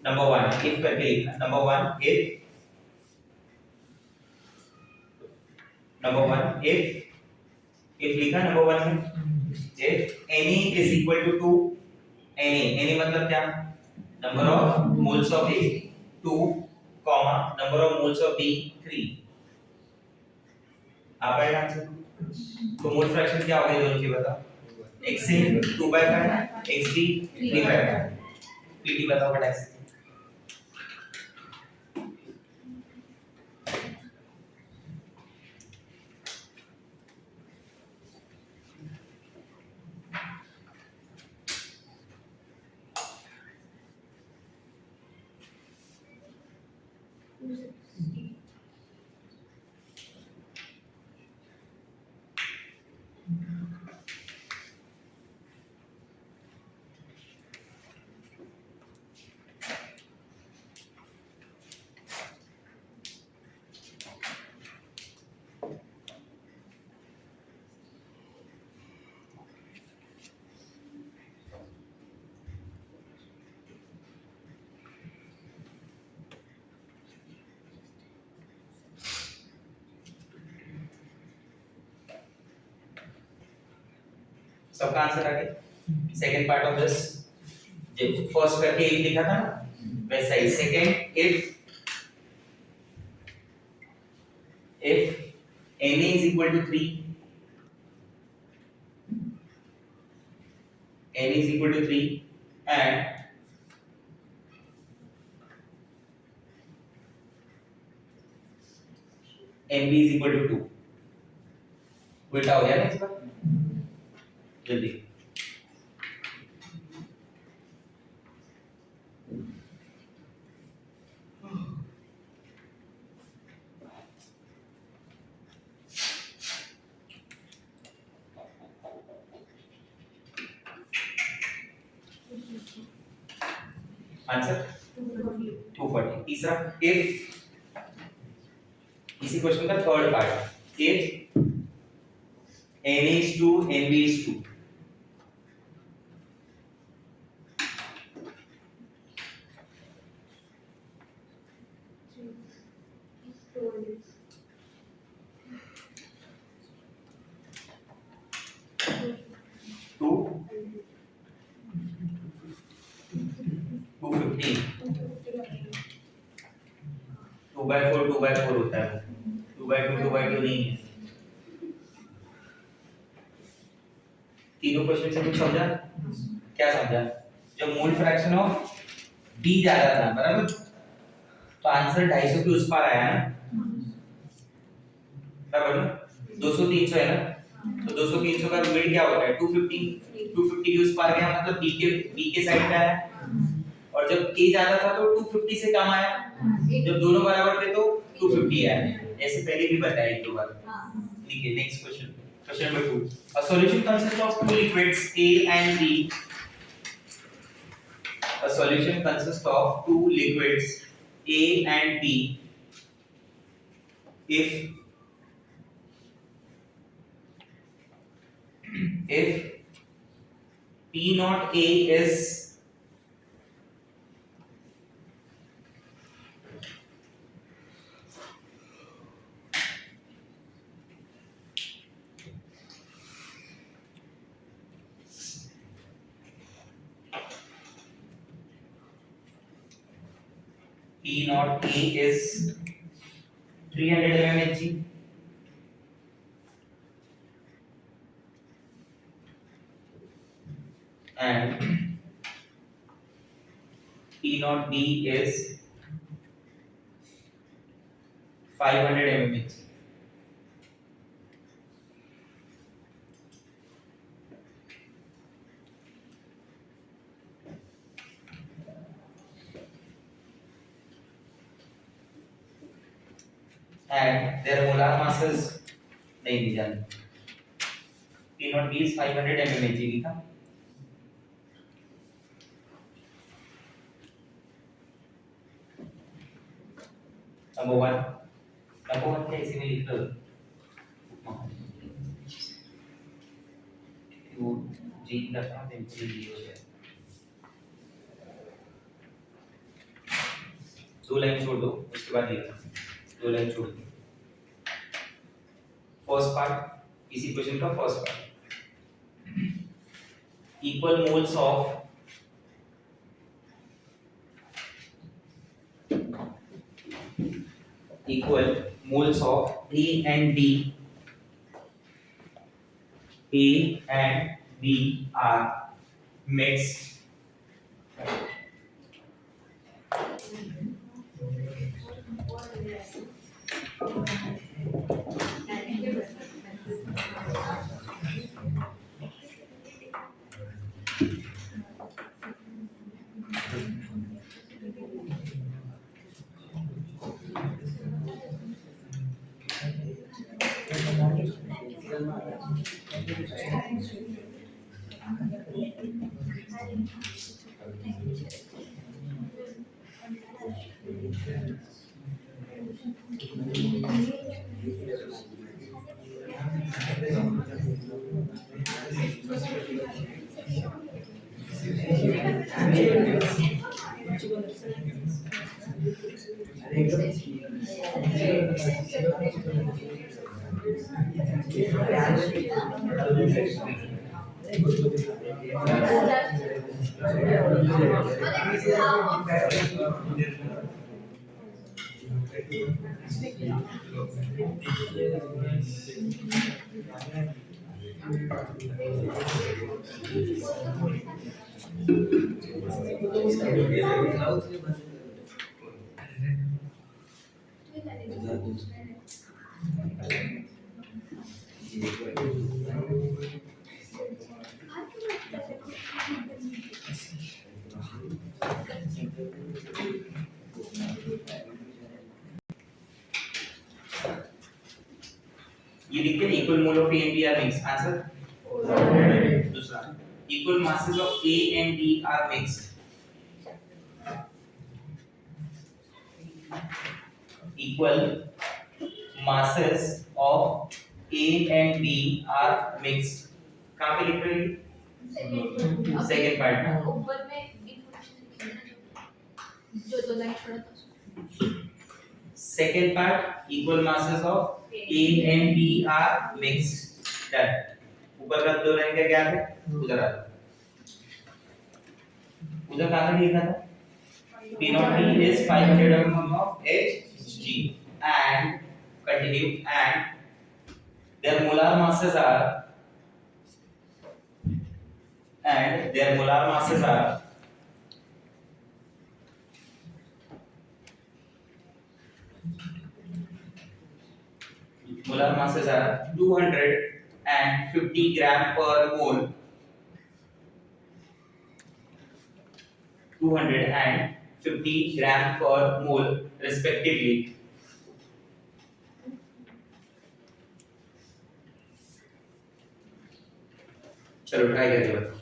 number 1, if करके लिखना. Number 1, if लिखा number 1 में, if Na is equal to 2, Na मतलब क्या? Number of moles of A 2, comma number of moles of B 3. आप आएगा answer. तो mole fraction क्या होगा दोनों की बताओ. Xa 2/5, Xb 3/5. Pt बताओ बटा X. सबका आंसर आ गया. सेकंड पार्ट ऑफ दिस, जब फर्स्ट करके एक लिखा था ना, वैसा ही second. if Na is equal to 3, Na is equal to 3 and Nb is equal to 2. उल्टा हो गया ना इसका. जल्दी आंसर 240. तीसरा, इफ इसी क्वेश्चन का third part, if Na is 2, Nb is 2. Two by four होता है. 2/2 नहीं है. तीनों क्वेश्चन से कुछ समझा? क्या समझा? जब मोल फ्रैक्शन ऑफ डी ज्यादा था, बराबर, तो आंसर 250 के उस पार आया ना, बराबर ना, 200 300 है ना, तो 200 300 का मिड क्या होता है 250, 250 के उस पार गया मतलब बी के साइड पे आया, और जब ए ज्यादा था तो 250 से कम आया, जब दोनों बराबर थे तो 250 आया, ऐसे पहले भी बताया एक दो बार। लिखिए next question, question number 2, a solution consists of two liquids A and B, a solution consists of two liquids A and B if P naught A is P naught A is 300 mmHg and P naught B is 500 mmHg. And their molar masses नहीं दी जाती, P naught B is 500 mmHg लिखा, number one क्या इसी में लिख लो, वो जी रखना तो जी हो जाए, दो लाइन छोड़ दो उसके बाद लिखना, दो लाइन छोड़ दो, फर्स्ट पार्ट इसी क्वेश्चन का first part, equal moles of A and D, A and B are mixed ये लिखते हैं equal mole of A and B are mix, answer दूसरा, equal masses of A and B are mixed, equal masses of A and B are mixed, कहाँ पे लिख रहे हैं, second part में, ऊपर में इंफॉर्मेशन जो दो लाइन छोड़ा था, second part equal masses of A and B are mixed, done, ऊपर का दो लाइन का क्या है, उधर आ, उधर कहाँ पे लिखा था, P naught B is 500 mm of Hg and continue and their molar masses are masses are 250 gram per mole, 250 gram per mole respectively. चलो ट्राई करके बताओ.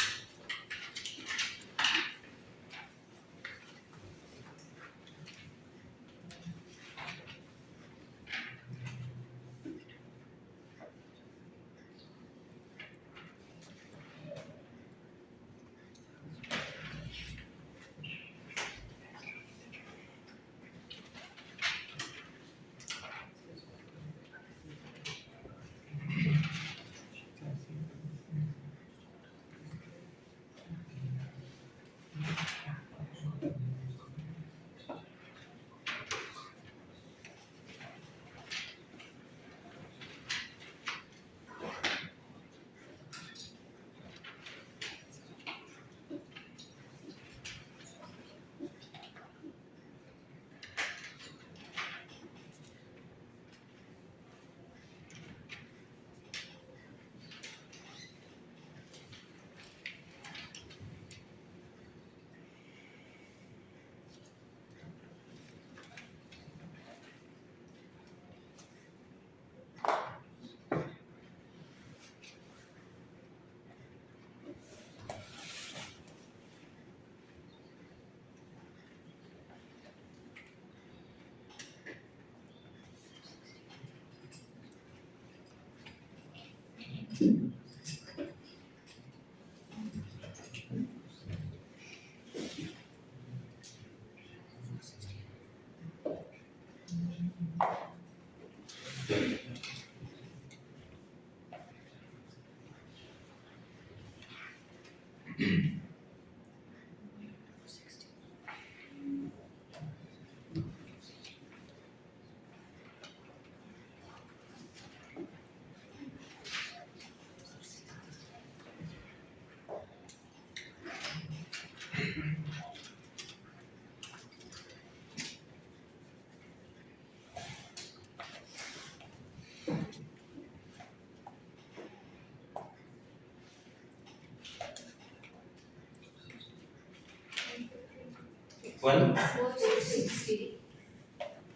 One 460.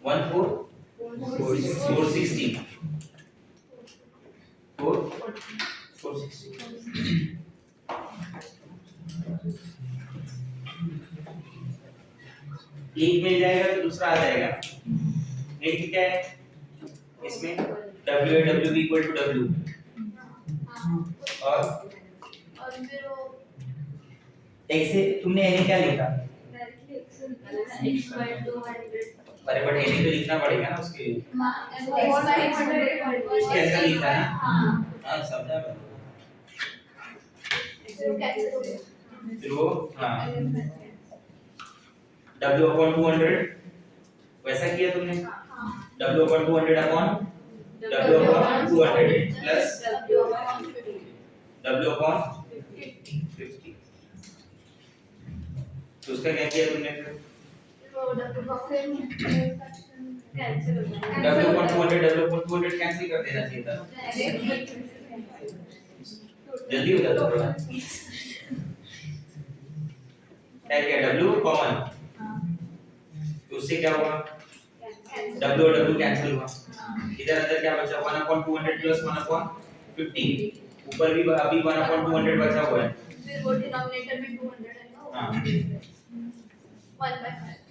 460. 460. एक मिल जाएगा तो दूसरा आ जाएगा. एक क्या है इसमें W है, W इक्वल टू W और फिर वो ऐसे तुमने एन क्या लिखा. अरे बट एन तो लिखना पड़ेगा ना उसके लिए. कैसा लिखा है हाँ समझा मैं. फिर वो हाँ W अपॉन 200 वैसा किया तुमने. W upon 200 upon W upon 200 plus W upon 50. तो उसका क्या किया तुमने फिर. W अपॉन 200 कैंसिल कर देना चाहिए था. जल्दी हो जाता थोड़ा. क्या किया W कॉमन तो उससे क्या होगा. W और W कैंसिल हुआ. इधर अंदर क्या बचा 1 अपॉन 200 प्लस 1 अपॉन 50. ऊपर भी अभी 1 अपॉन 200 बचा हुआ है. फिर वो डिनोमिनेटर में 200 है ना. हाँ 1/5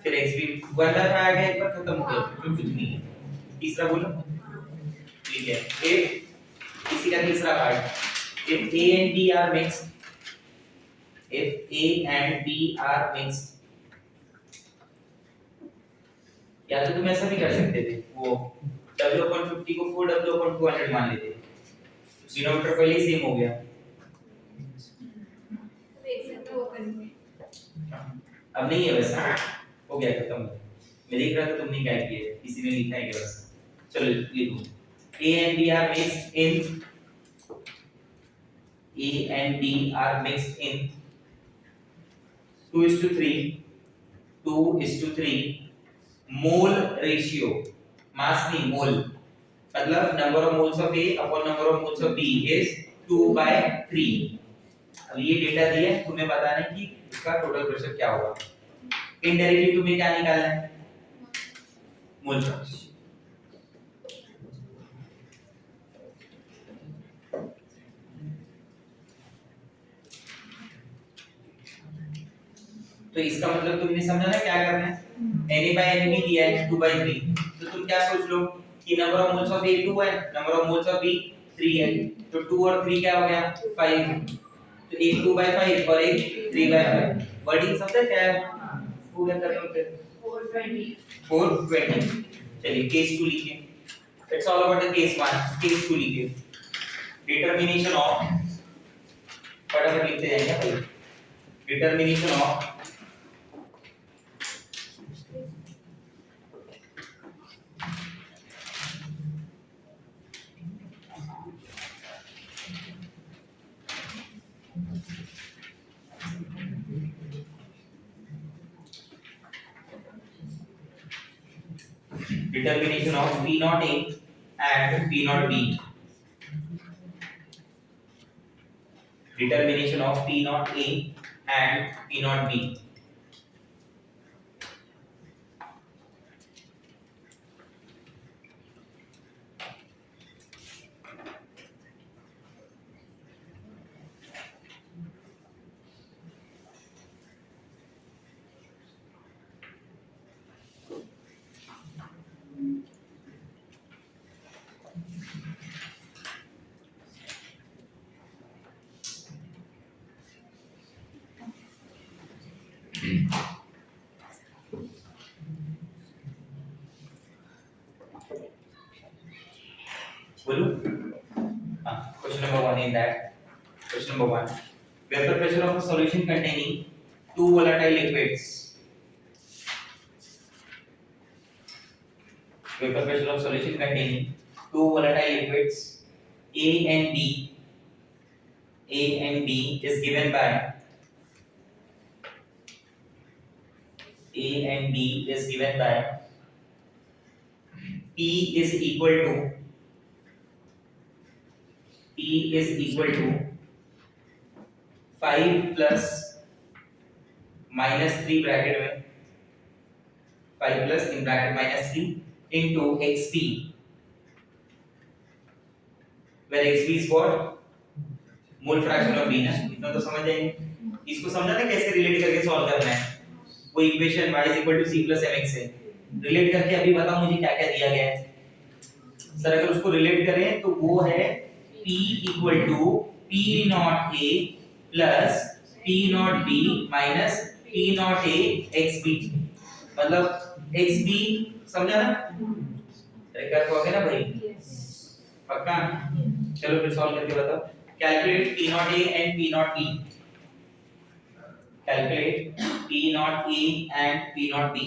फिर x भी 1/5 आ गया. एक बार खत्म हो गया फिर कुछ नहीं है. तीसरा बोलो. ठीक है if इसी का तीसरा part if a and b are mixed, if a and b are mixed, या तो तुम ऐसा भी कर सकते थे वो w upon 50 को 4w upon 200 मान लेते. डिनोमिनेटर पहले ही सेम हो गया. अब नहीं है वैसा हो गया खत्म. मैं देख रहा था तुमने क्या किया किसी ने लिखा है क्या वैसा. चलो लिखो a and b are mixed in A and B are mixed in 2:3 mole ratio मास नहीं मोल, मतलब number of moles of A upon number of moles of B is 2/3। अब ये डेटा दिया है, तुम्हें बताना है कि इसका टोटल प्रेशर क्या होगा। इनडायरेक्टली तुम्हें क्या निकालना है, मोल फ्रैक्शन। तो इसका मतलब तुमने समझा ना क्या करना है। Na/Nb दिया है 2/3, तो तुम क्या सोच लो कि number of moles of A 2 है, number of moles of B 3 है, तो 2 और 3 क्या हो गया 5। तो एक 2/5 और एक 3/5। वर्डिंग समझे क्या है, हो गया खत्म फिर 420। चलिए केस 2 लिखिए। It's all about the case 1। Case 2 लिखिए। डिटरमिनेशन ऑफ, फटाफट लिखते जाएंगे भाई। Determination of determination of P naught A and P naught B. Determination of P naught A and P naught B. बोलो हाँ, question number 1 in that. Question number 1. Vapor pressure of a solution containing two volatile liquids. Vapor pressure of solution containing two volatile liquids A and B. A and B is given by A and B is given by P is equal to P is equal to 5 plus minus 3 bracket में 5 plus in bracket minus 3 into xp, where xp is what mole fraction of B ना। इतना तो समझ जाएंगे। इसको समझा ना कैसे रिलेट करके सॉल्व करना है। वो इक्वेशन y c + mx से रिलेट करके अभी बताओ मुझे क्या क्या दिया गया है। सर अगर उसको रिलेट करें तो वो है P = P naught A plus P naught B minus P naught A xb, मतलब xb समझा ना, ट्रिगर हो गया ना भाई, पक्का। चलो फिर सॉल्व करके बताओ। Calculate P naught A and P naught B, calculate P naught A and P naught B।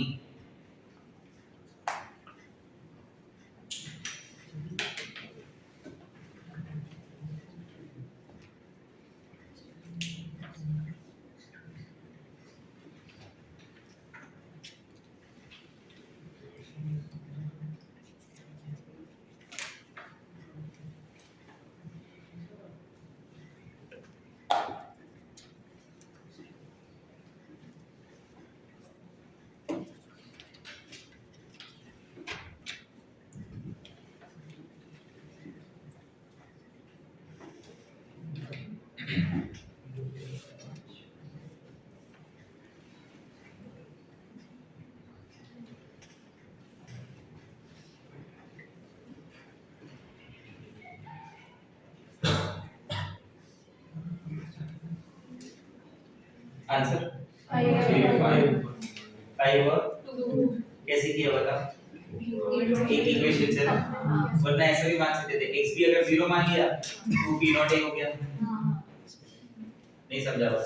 Answer 5 और कैसे किया बता, एक इक्वेशन से ना, वरना ऐसा भी मान सकते थे x भी अगर 0 मान लिया तो p नॉट a हो गया। नहीं समझा बस।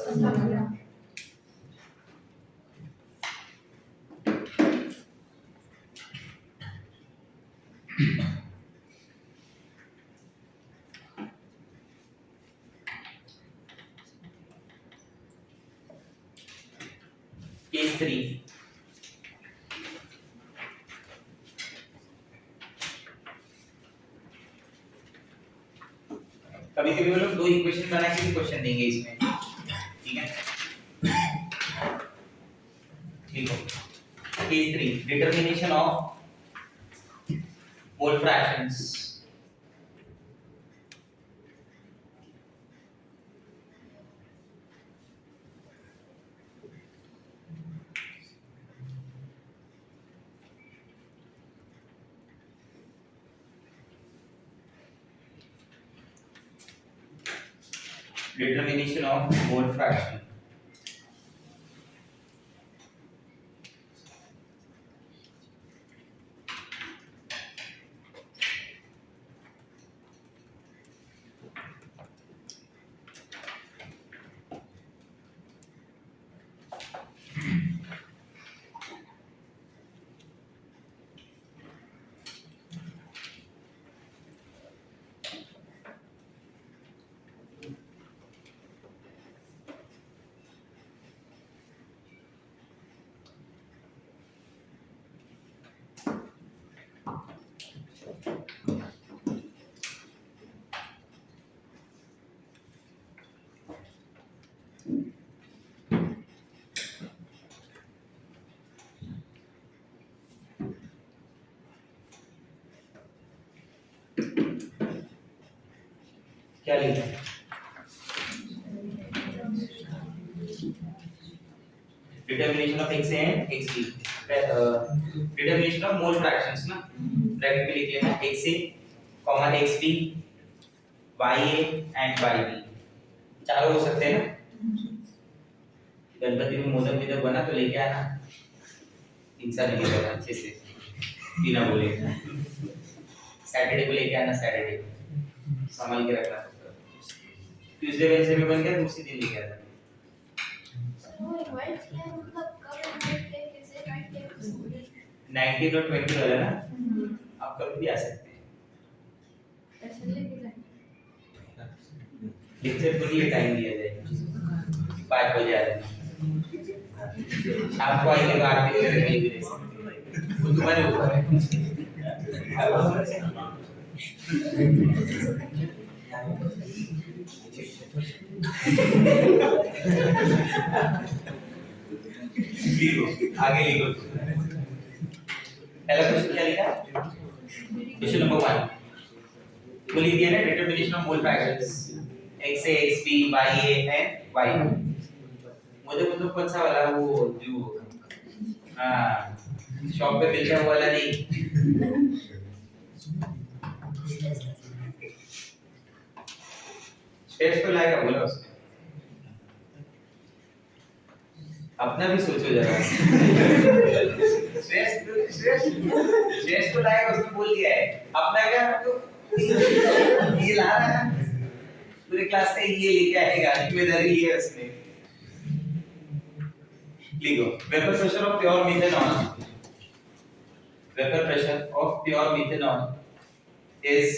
केस 3, कभी कभी वो लोग दो इक्वेशन बना के भी क्वेश्चन देंगे इसमें, ठीक है। ठीक है, case 3 determination of mole fractions. Determination of mole fraction. क्या लिखा है? Determination of x and xb, determination of mole fractions ना, ब्रैकेट में लिख लेना xa, xb, ya and yb, चारों हो सकते हैं ना। गणपति में मोदक भी जब बना तो लेके आना, इंसान लेके आना अच्छे से बिना बोले। सैटरडे को लेके आना, सैटरडे संभाल के रखना। ट्यूसडे वेडनेसडे में बन गया, दूसरे दिन लेके आना। वो इनवाइट किया है, मतलब कब इनवाइट किया, किसे इनवाइट किया, किसे बोले? 19 और 20 वाला ना, आप कभी भी आ सकते हैं। ऐसे लेके जाएंगे। लेक्चर को लिए टाइम दिया जाएगा 5 बजे आ जाना। शाम को आएंगे तो आरती करके कहीं भी दे सकते, वो तुम्हारे ऊपर है। लिखो, आगे लिखो। पहला क्वेश्चन क्या लिखा? क्वेश्चन नंबर 1 को लिख दिया ना, determination of mole fractions xa, xb, ya and yb। मुझे मतलब कौन सा वाला, वो जो शॉप पे मिलता है वो वाला नहीं, स्टेप्स तो लाएगा बोला उसने। अपना भी सोचो जरा। स्ट्रेस तो लाएगा, उसने बोल दिया है। अपना क्या तो ये ला रहा है पूरे क्लास का, ये लेके आएगा, जिम्मेदारी ये है उसने। लिखो, vapour pressure of pure methanol, vapour pressure of pure methanol is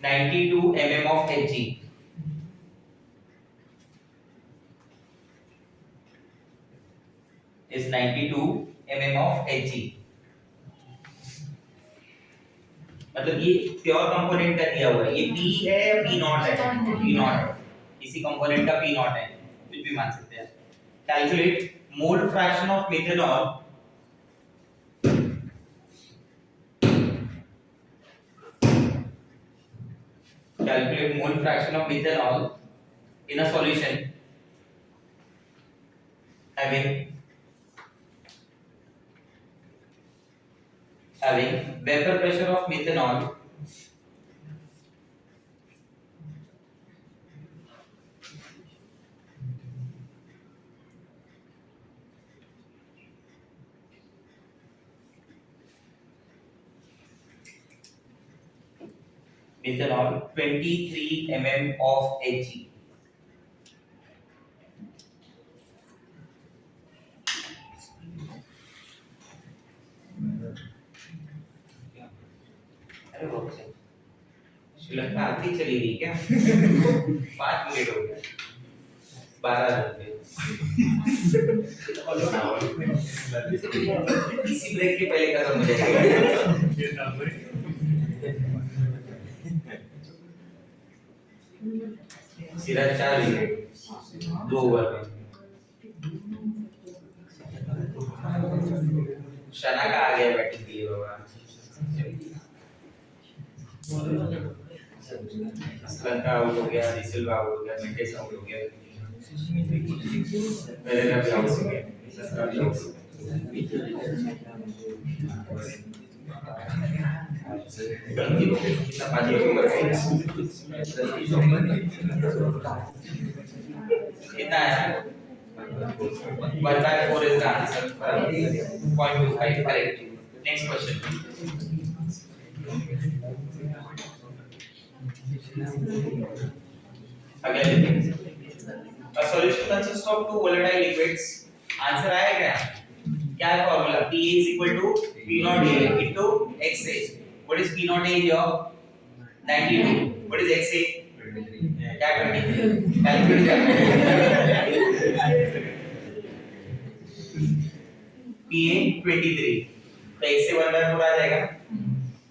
92 mm of Hg. Is 92 mm of Hg. मतलब ये प्योर कंपोनेंट का दिया हुआ है, ये P है या P नॉट है? P नॉट है, इसी कंपोनेंट का P नॉट है, कुछ भी मान सकते हैं। Calculate mole fraction of methanol calculate mole fraction of methanol in a solution having vapor pressure of methanol methanol 23 mm of Hg. अरे वो श्रीलंका आती चली गई क्या? 5 मिनट हो गए, 12 घंटे। इसी ब्रेक के पहले खत्म हो जाएगा। सीधा 4 विकेट 2 ओवर में। शना का आ गया बैटिंग के लिए बाबा। असलन का आउट हो गया, डिसिल्वा आउट हो गया, मेंडेस आउट हो गया, पेरेरा भी आउट हो गया, ससरा भी आउट हो कितना 5 ओवर कितना है 1/4 is the answer. 0.25 correct. Next question. Again, a solution consists of two volatile liquids. Answer आया क्या? क्या है formula? PA is equal to P naught A into XA. What is P naught A here? 92. What is XA? क्या 20? Calculate PA 23. तो एक से 1/4 आ जाएगा।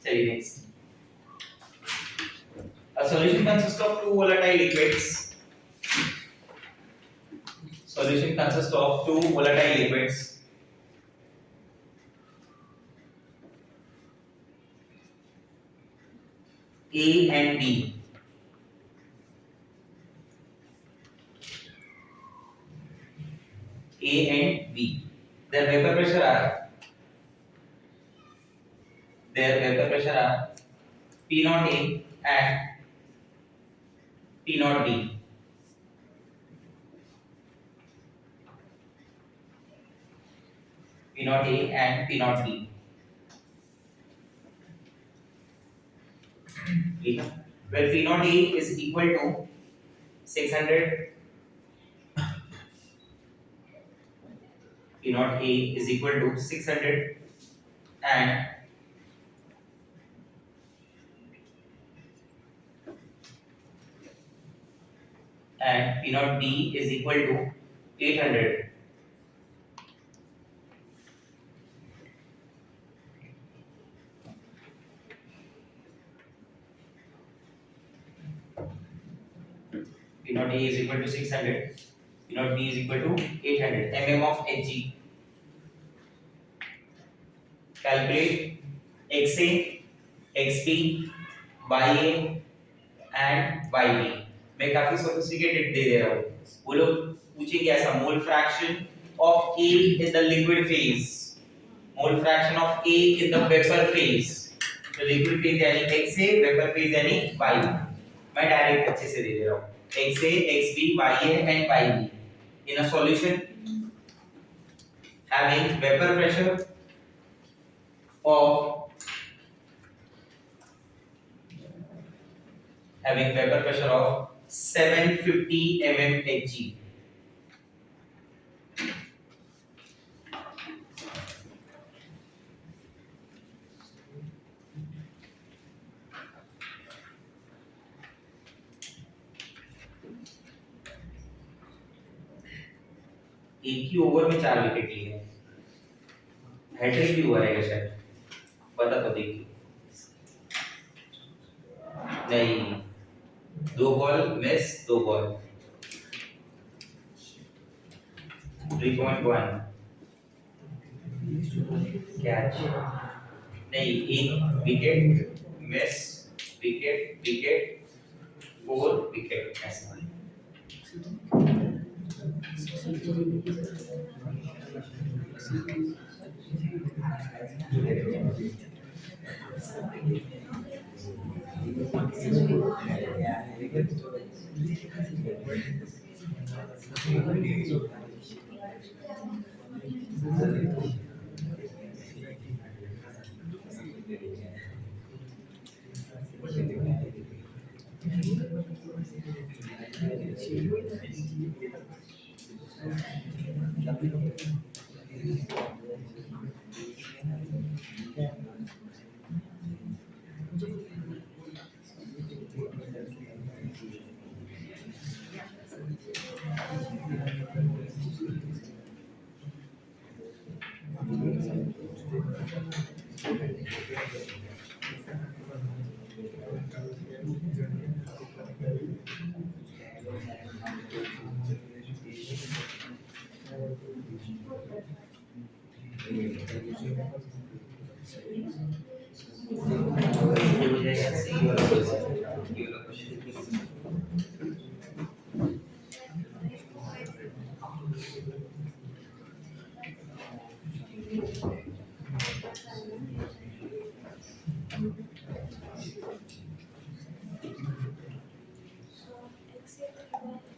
चलिए next. A solution consists of two volatile liquids. Solution consists of two volatile liquids. A and B. A and B. Their vapor pressure are P naught A and P naught B. P naught A and P naught B. Where P naught A is equal to 600. P naught A is equal to 600 and P naught B is equal to 800. P naught A is equal to 600. P naught B is equal to 800 mm of Hg. Calculate XA, XB, YA and YB. मैं काफी sophisticated दे रहा हूँ। वो लोग पूछेंगे ऐसा मोल fraction of A in the liquid phase, mole fraction of A in the vapor phase. तो liquid phase यानी XA, vapor phase यानी YB. मैं डायरेक्ट अच्छे से दे रहा हूँ। XA, XB, YA and YB in a solution having vapor pressure of 750 mmHg. एक ही over में 4 विकेट लिए, हैट्रिक भी हुआ रहेगा शायद, बता तो देखिए। नहीं, 2 बॉल मिस, 2 बॉल 3.1 कैच नहीं, 1 wicket miss, wicket wicket 4 wicket ऐसा।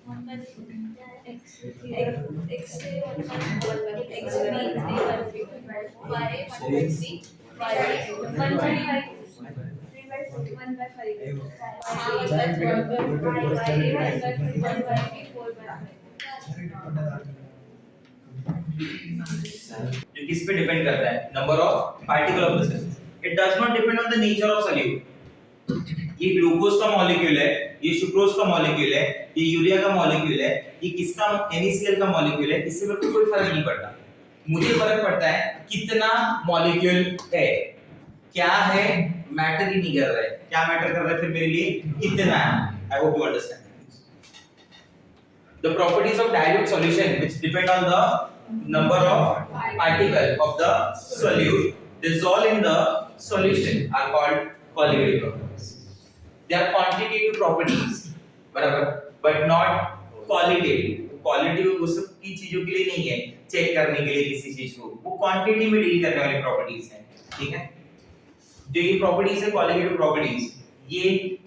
जो किस पे डिपेंड करता है, number of particle of the solution. It does not depend on the nature of solute. ये ग्लूकोज का मॉलिक्यूल है, ये सुक्रोज का मॉलिक्यूल है, ये यूरिया का मॉलिक्यूल है, ये किसका NaCl का मॉलिक्यूल है, इससे मेरे को कोई फर्क नहीं पड़ता. मुझे फर्क पड़ता है कितना मॉलिक्यूल है. क्या है मैटर ही नहीं कर रहा है. क्या मैटर कर रहा है फिर मेरे लिए, कितना है. I hope you understand. The properties of dilute solution which depend on the number of particles of the solute dissolved in the solution are called qualitative properties. They are quantitative properties, बराबर, but not qualitative. Qualitative उस की चीजों के लिए नहीं है, check करने के लिए किसी चीज को. वो क्वांटिटी में डील करने वाली प्रॉपर्टीज हैं. ठीक है. जो ये प्रॉपर्टीज है क्वालिटेटिव प्रॉपर्टीज, ये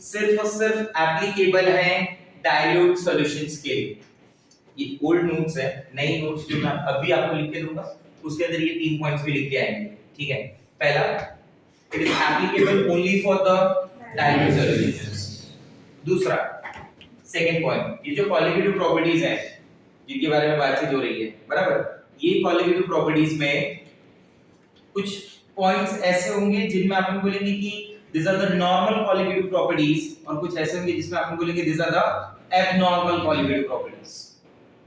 सिर्फ और सिर्फ एप्लीकेबल हैं डाइल्यूट सॉल्यूशंस के लिए. ये ओल्ड नोट्स है, नई नोट्स जो मैं अभी आपको लिख के दूंगा उसके अंदर ये 3 पॉइंट्स भी लिख के आएंगे. ठीक है. पहला, it is applicable only for the dilute solutions. दूसरा, सेकंड पॉइंट, ये जो क्वालिटेटिव प्रॉपर्टीज हैं जिनके बारे में बातचीत हो रही है, बराबर, ये क्वालिटेटिव प्रॉपर्टीज में कुछ पॉइंट्स ऐसे होंगे जिनमें अपन बोलेंगे कि these are the normal qualitative properties, और कुछ ऐसे होंगे जिसमें अपन बोलेंगे these are the abnormal qualitative properties.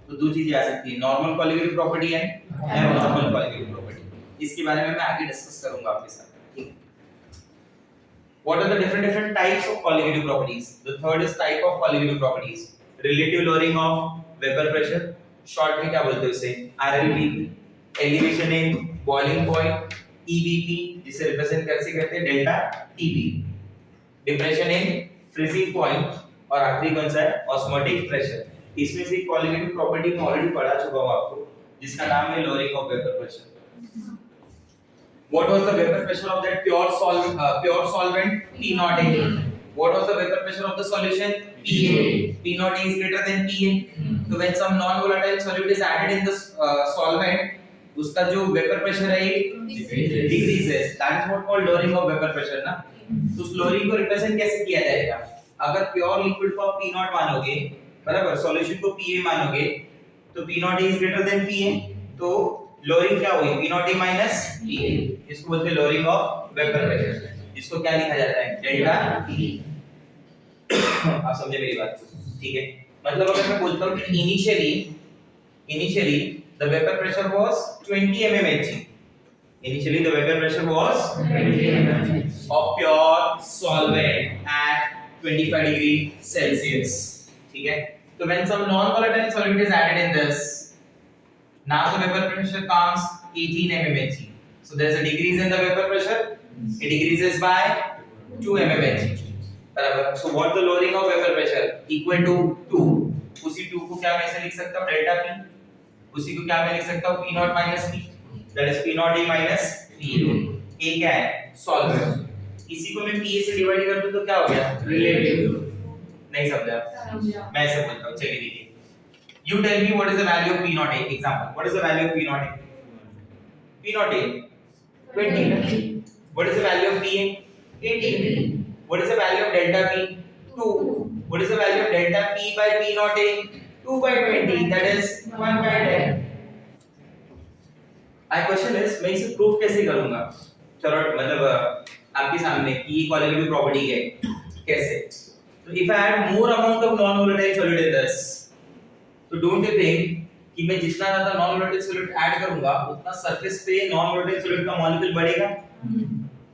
तो दो चीजें आ सकती है, normal qualitative property and abnormal qualitative property. इसके बारे में मैं आगे डिस्कस करूंगा आपके साथ. ठीक है. What are the different types of qualitative properties? The third is type of qualitative properties. Relative lowering of vapor pressure, short में क्या बोलते हैं उसे, RLP. Elevation in boiling point, EBP, जिसे रिप्रेजेंट कैसे करते हैं, delta TB. Depression in freezing point, और आखिरी कौन सा है, osmotic pressure. इसमें से क्वालिटेटिव प्रॉपर्टी में ऑलरेडी पढ़ा चुका हूं आपको, जिसका नाम है lowering of vapor pressure. What was the vapor pressure of that pure solvent P0A? What was the vapor pressure of the solution PA? P0A is greater than PA. So when some non-volatile solute is added in the solvent, उसका जो vapor pressure है ये decreases. That is what called lowering of vapor pressure ना. तो उस lowering को represent कैसे किया जाएगा? अगर pure liquid को आप P0 मानोगे, बराबर, सॉल्यूशन को PA मानोगे, तो P0A is greater than PA, तो लोअरिंग क्या हुई, P0A minus PA. इसको बोलते हैं लोअरिंग ऑफ वेपर प्रेशर, जिसको क्या लिखा जाता है, डेल्टा T. आप समझे मेरी बात. ठीक है. मतलब अगर मैं बोलता हूं कि initially the vapour pressure was 20 mmHg. Initially the vapor pressure was 20 mmHg of pure solvent at 25 degree Celsius. ठीक है. So when some non-volatile solute is added in this, now the vapor pressure comes 18 mmHg. So there is a decrease in the vapor pressure. It decreases by 2 mmHg. बराबर. So what the lowering of vapor pressure equal to 2. उसी 2 को क्या मैं ऐसे लिख सकता हूँ, delta P. उसी को क्या मैं लिख सकता हूँ, P0 minus P. That is P0A minus PA. A क्या है, सॉल्वेंट. इसी को मैं PA से डिवाइड कर दूं तो क्या हो गया, रिलेटिव. नहीं समझा? मैं ऐसे बोलता हूँ. चलिए देखिए. You tell me what is the value of P0A. Example. What is the value of P0A? P0A 20. What is the value of PA? 18. What is the value of delta P? 2. What is the value of delta P by P0A? 2 by 20. That is 1 by 10. My question is, मैं इसे proof कैसे करूंगा? चलो मतलब आपके सामने कि ये क्वालिटेटिव प्रॉपर्टी है, कैसे? So if I add more amount of non-volatile solute in this, so don't you think कि मैं जितना ज्यादा non-volatile solute ऐड करूंगा उतना सरफेस पे non-volatile solute का मॉलिक्यूल बढ़ेगा,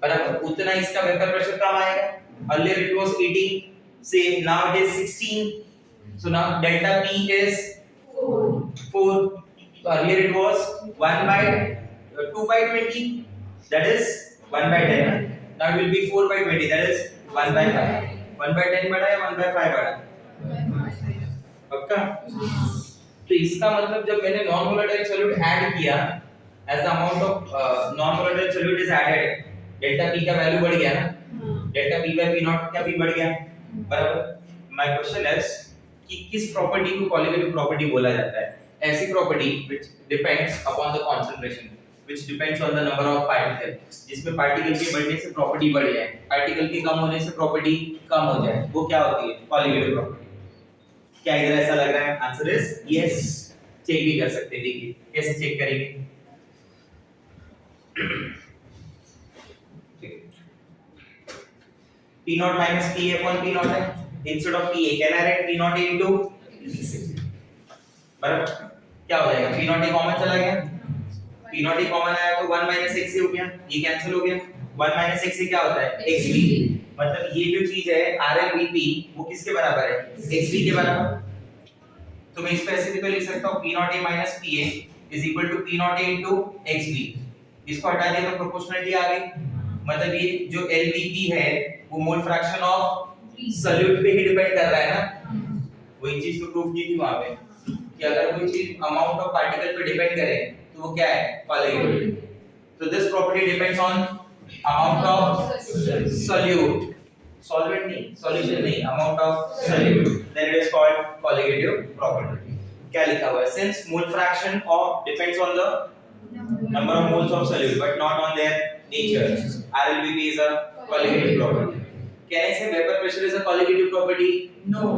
बराबर, उतना इसका वेपर प्रेशर कम आएगा. Earlier it was 18, say now it is 16. So now delta P is 4. So earlier it was 1 by 2 by 20, that is 1 by 10. Now it will be 4 by 20, that is 1 by 5. 1 by 10 बड़ा है, 1 by 5 बड़ा है. पक्का? तो इसका मतलब जब मैंने नॉन वोलेटाइल सॉल्यूट ऐड किया, as the amount of non volatile solute is added, delta P का वैल्यू बढ़ गया ना, डेल्टा P by P0 क्या भी बढ़ गया, बराबर. My question is, कि किस प्रॉपर्टी को कॉलीगेटिव प्रॉपर्टी बोला जाता है। ऐसी property which depends upon the concentration, which depends on the number of particle, जिसमें पार्टिकल के बढ़ने से प्रॉपर्टी बढ़ जाए, पार्टिकल के कम होने से प्रॉपर्टी कम हो जाए, वो क्या होती है? Colligative property. क्या इधर ऐसा लग रहा है? Answer is yes. चेक भी कर सकते हैं, देखिए कैसे चेक करेंगे। P naught minus P upon P naught है, instead of P a can I write P naught a into बराबर क्या हो जाएगा? P naught a कॉमन चला गया, P naught a कॉमन आया तो 1 minus x हो गया, ये कैंसिल हो गया, 1 minus x क्या होता है? xv। मतलब ये जो चीज है RLVP वो किसके बराबर है? xv के बराबर। तो मैं इस पे ऐसे भी लिख सकता हूँ P naught a minus P a is equal to P naught a into xv। इसको हटा दिया तो प्रोपोर्शनलिटी आ गई, मतलब ये जो LVP है वो मोल फ्रैक्शन ऑफ सॉल्यूट पे ही डिपेंड कर रहा है ना। वही चीज तो प्रूफ की थी वहां पे कि अगर कोई चीज अमाउंट ऑफ पार्टिकल पे डिपेंड करे तो वो क्या है? कॉलीगेटिव। तो this property depends on amount of solute, solvent नहीं, सॉल्यूशन नहीं, amount of solute, then it is called colligative property. क्या लिखा हुआ है? Since mole fraction of depends on the number of moles of solute but not on their nature, RLVP is a colligative property. Can I say vapor pressure is a colligative property? No,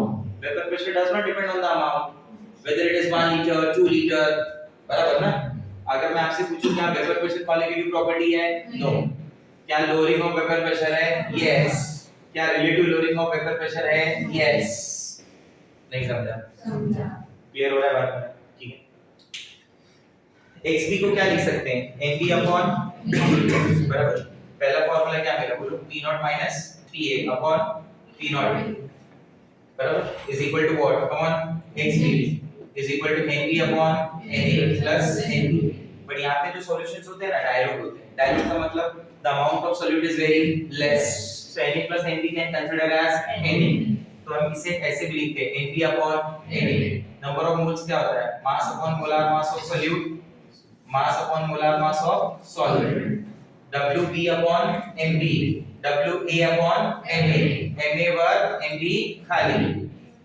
vapor pressure does not depend on the amount, whether it is 1 liter 2 liter, बराबर ना। अगर मैं आपसे पूछूं क्या vapour pressure colligative property है? No। क्या lowering of vapor pressure है? Yes। क्या relative lowering of vapor pressure है? Yes। नहीं समझा? क्लियर हो रहा है बात? ठीक है। xv को क्या लिख सकते हैं? mv अपॉन बराबर पहला फार्मूला क्या मिला? बोलो p naught minus pa upon p naught बराबर is equal to what? Come on, xv is equal to mv upon na plus nv। But यहां पे जो सॉल्यूशंस होते हैं ना डाइल्यूट होते हैं। डाइल्यूट का मतलब the amount of solute is very less, so na plus nv can consider as na। तो हम इसे ऐसे भी लिखते हैं nv upon na। Number of moles क्या होता है? Mass upon molar mass of solute, mass upon molar mass of solvent, Wb upon Mb, Wa upon Ma, Ma वर्ग Mb खाली,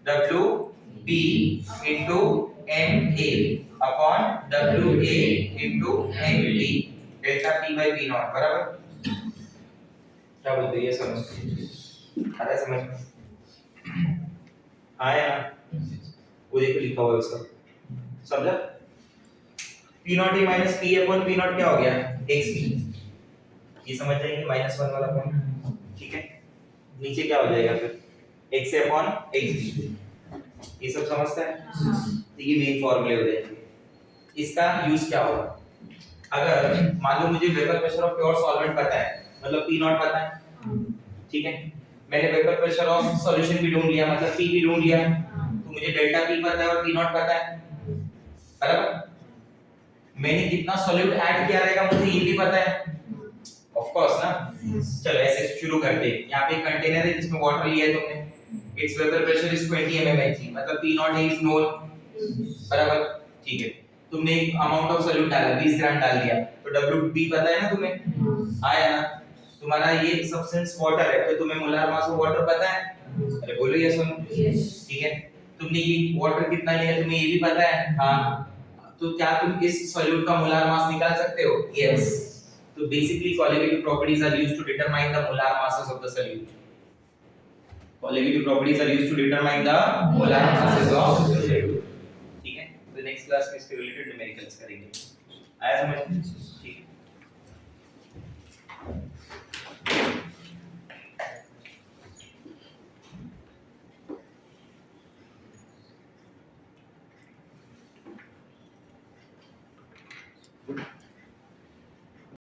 Wb into Ma upon Wa into Mb, delta P by P naught बराबर। क्या बोलते हैं ये समझ आ रहा है? समझ में आया ना? वो देखो लिखा हुआ है उसका, समझा? P naught a minus P upon P naught क्या हो गया? xv। ये समझ जाएंगे -1 वाला पॉइंट, ठीक है। नीचे क्या हो जाएगा फिर? x upon xv। ये सब समझता है? तो ये मेन फॉर्मूले हो जाएंगे। इसका यूज क्या होगा? अगर मान लो मुझे vapour pressure of pure solvent पता है, मतलब P naught पता है, ठीक है। मैंने वेपर प्रेशर ऑफ सॉल्यूशन भी ढूंढ लिया, मतलब P भी ढूंढ लिया, तो मुझे डेल्टा P पता है और P naught पता है, बराबर। मैंने कितना सॉल्यूट ऐड किया रहेगा मुझे ये भी पता है, ऑफ कोर्स ना। चलो ऐसे शुरू करते हैं। यहाँ पे एक कंटेनर है जिसमें वाटर लिया है तुमने, it's vapour pressure is 20 mmHg, मतलब P naught इज नोन, बराबर, ठीक है। तुमने एक अमाउंट ऑफ सॉल्यूट डाला, 20 ग्राम डाल दिया, तो Wb पता है ना तुम्हें? आया ना? तुम्हारा ये सब्सटेंस वाटर है तो तुम्हें मोलार मास ऑफ वाटर पता है? अरे बोलो यस और नो, ठीक है। तुमने ये वाटर कितना लिया तुम्हें ये भी पता है? हाँ। तो क्या तुम इस सॉल्यूट का मोलार मास निकाल सकते हो? यस। तो basically colligative properties are used to determine the molar masses of the solute. Colligative properties are used to determine the molar masses of solute, ठीक है। तो नेक्स्ट क्लास में इसके रिलेटेड न्यूमेरिकल्स करेंगे। आया समझ में? ठीक है।